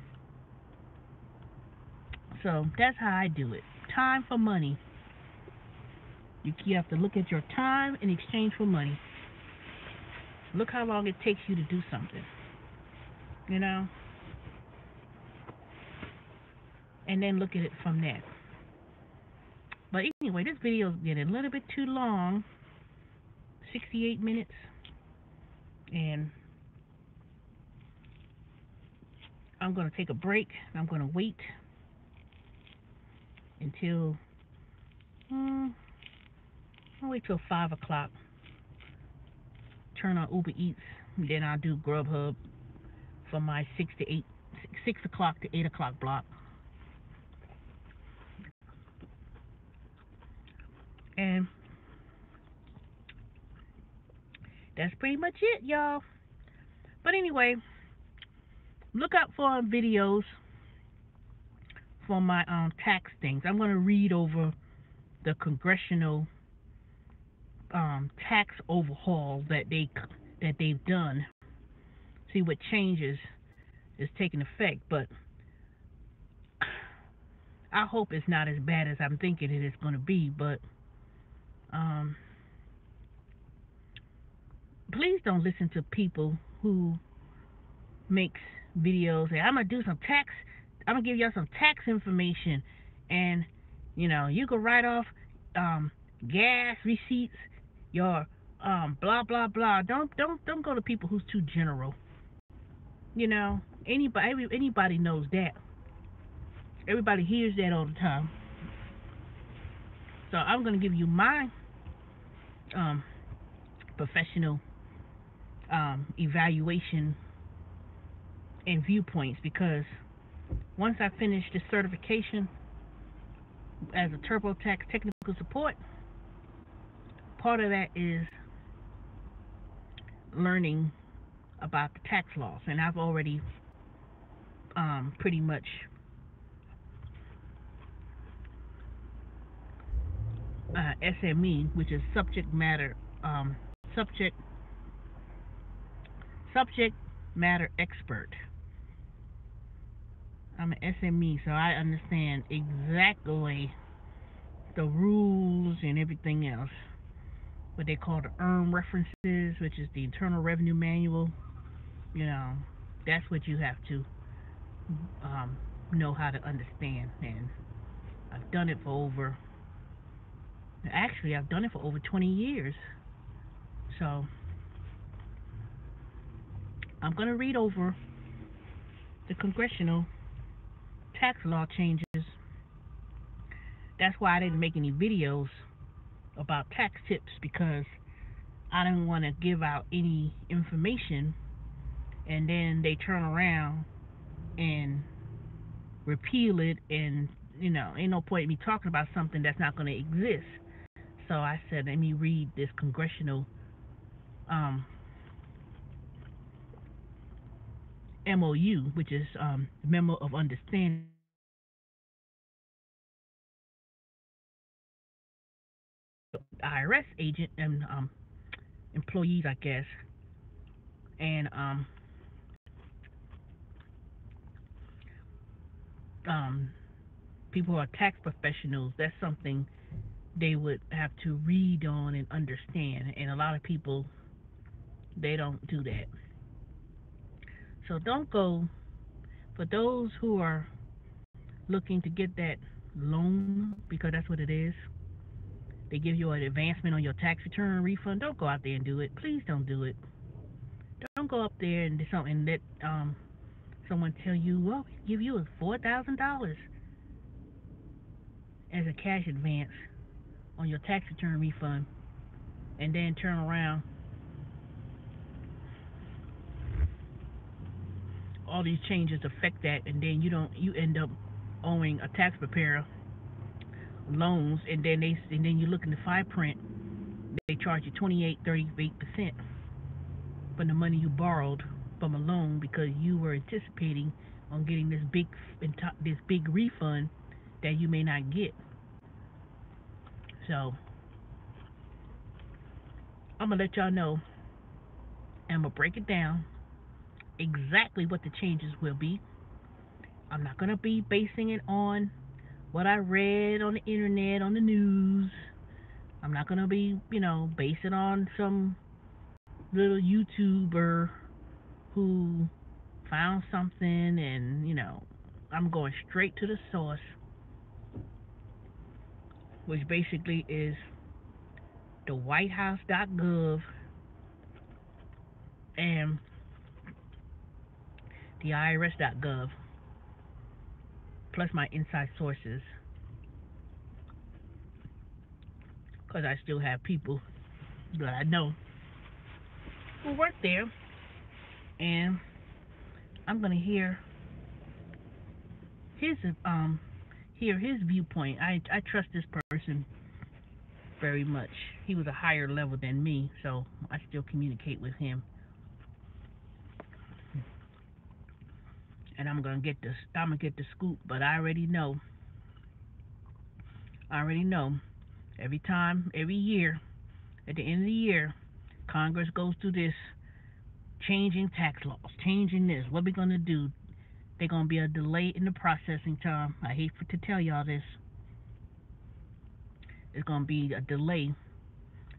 Speaker 2: So that's how I do it. Time for money. You have to look at your time in exchange for money. Look how long it takes you to do something. You know? And then look at it from that. But anyway, this video is getting a little bit too long. 68 minutes. And I'm going to take a break. I'm going to wait until I'll wait till 5 o'clock. Turn on Uber Eats. Then I'll do Grubhub for my 6 o'clock to 8 o'clock block. And that's pretty much it, y'all. But anyway, look out for videos for my tax things. I'm going to read over the congressional tax overhaul that they've done. See what changes is taking effect, but I hope it's not as bad as I'm thinking it is going to be. But please don't listen to people who makes videos and I'm gonna do some tax. I'm gonna give y'all some tax information, and you can write off gas receipts, your blah blah blah. Don't go to people who's too general. Anybody knows that. Everybody hears that all the time. So I'm gonna give you my professional evaluation and viewpoints, because once I finish the certification as a TurboTax technical support, part of that is learning about the tax laws, and I've already pretty much SME, which is subject Subject matter expert. I'm an SME, so I understand exactly the rules and everything else. What they call the earn references, which is the Internal Revenue Manual. You know, that's what you have to um, know how to understand. And I've done it for I've done it for over 20 years. So I'm going to read over the congressional tax law changes. That's why I didn't make any videos about tax tips, because I didn't want to give out any information and then they turn around and repeal it, and ain't no point in me talking about something that's not going to exist. So I said, let me read this congressional um, MOU, which is Memo of Understanding IRS agent and employees, I guess, and um, people who are tax professionals. That's something they would have to read on and understand, and a lot of people, they don't do that. So don't go, for those who are looking to get that loan, because that's what it is. They give you an advancement on your tax return refund. Don't go out there and do it. Please don't do it. Don't go up there and do something and let someone tell you, well, we give you $4,000 as a cash advance on your tax return refund, and then turn around, all these changes affect that, and then you end up owing a tax preparer loans, and then you look in the fine print, they charge you 38% from the money you borrowed from a loan, because you were anticipating on getting this big refund that you may not get. So I'm gonna let y'all know. I'm gonna break it down exactly what the changes will be. I'm not gonna be basing it on what I read on the internet, on the news. I'm not gonna be, base it on some little YouTuber who found something, and I'm going straight to the source, which basically is the whitehouse.gov and the irs.gov, plus my inside sources, because I still have people that I know who work there, and I'm gonna his um hear his viewpoint. I trust this person very much. He was a higher level than me, so I still communicate with him, and I'm gonna get the scoop. But I already know. Every year, at the end of the year, Congress goes through this, changing tax laws, changing this. What we gonna do? They're gonna be a delay in the processing time. I hate to tell y'all this. It's gonna be a delay.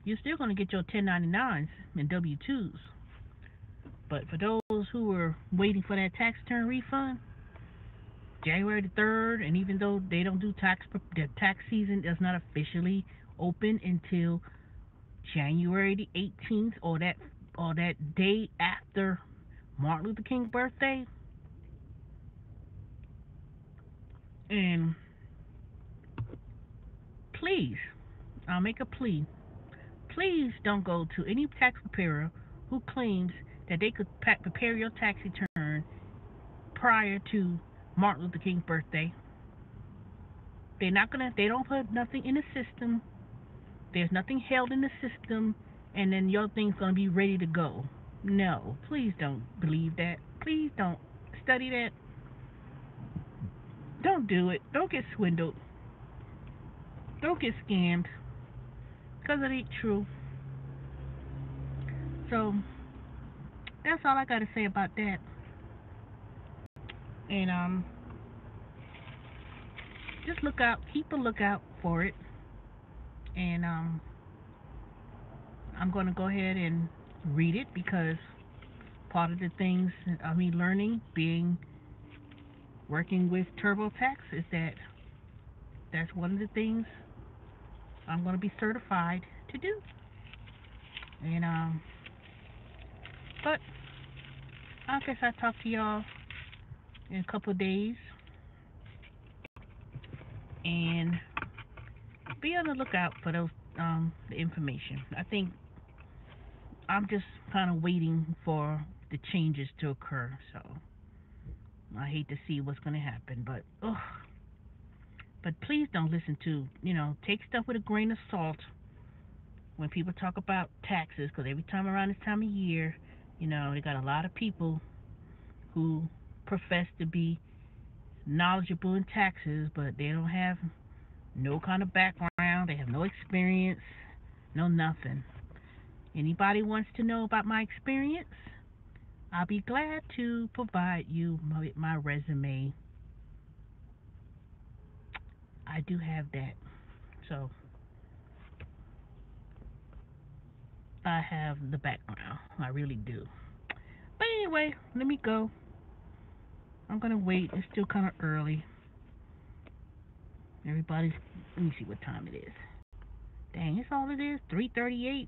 Speaker 2: You're still gonna get your 1099s and W-2s, but for those who are waiting for that tax return refund, January the 3rd, and even though they don't do the tax season does not officially open until January the 18th, or that day after Martin Luther King's birthday. And please, I'll make a plea. Please don't go to any tax preparer who claims that they could prepare your tax return prior to Martin Luther King's birthday. They don't put nothing in the system. There's nothing held in the system, and then your thing's gonna be ready to go. No, please don't believe that. Please don't study that. Don't do it. Don't get swindled. Don't get scammed, because it ain't true. So that's all I got to say about that. And just look out, keep a lookout for it. And I'm going to go ahead and read it because part of the things I mean learning being working with TurboTax is that that's one of the things I'm going to be certified to do. And but I guess I'll talk to y'all in a couple of days and be on the lookout for those the information. I think I'm just kind of waiting for the changes to occur. So I hate to see what's going to happen, but but please don't listen to take stuff with a grain of salt when people talk about taxes, because every time around this time of year, they got a lot of people who profess to be knowledgeable in taxes, but they don't have no kind of background, they have no experience, no nothing. Anybody wants to know about my experience? I'll be glad to provide you with my resume. I do have that. So I have the background. I really do. But anyway, let me go. I'm gonna wait. It's still kind of early. Everybody's. Let me see what time it is. Dang, it's all it is. 3:38.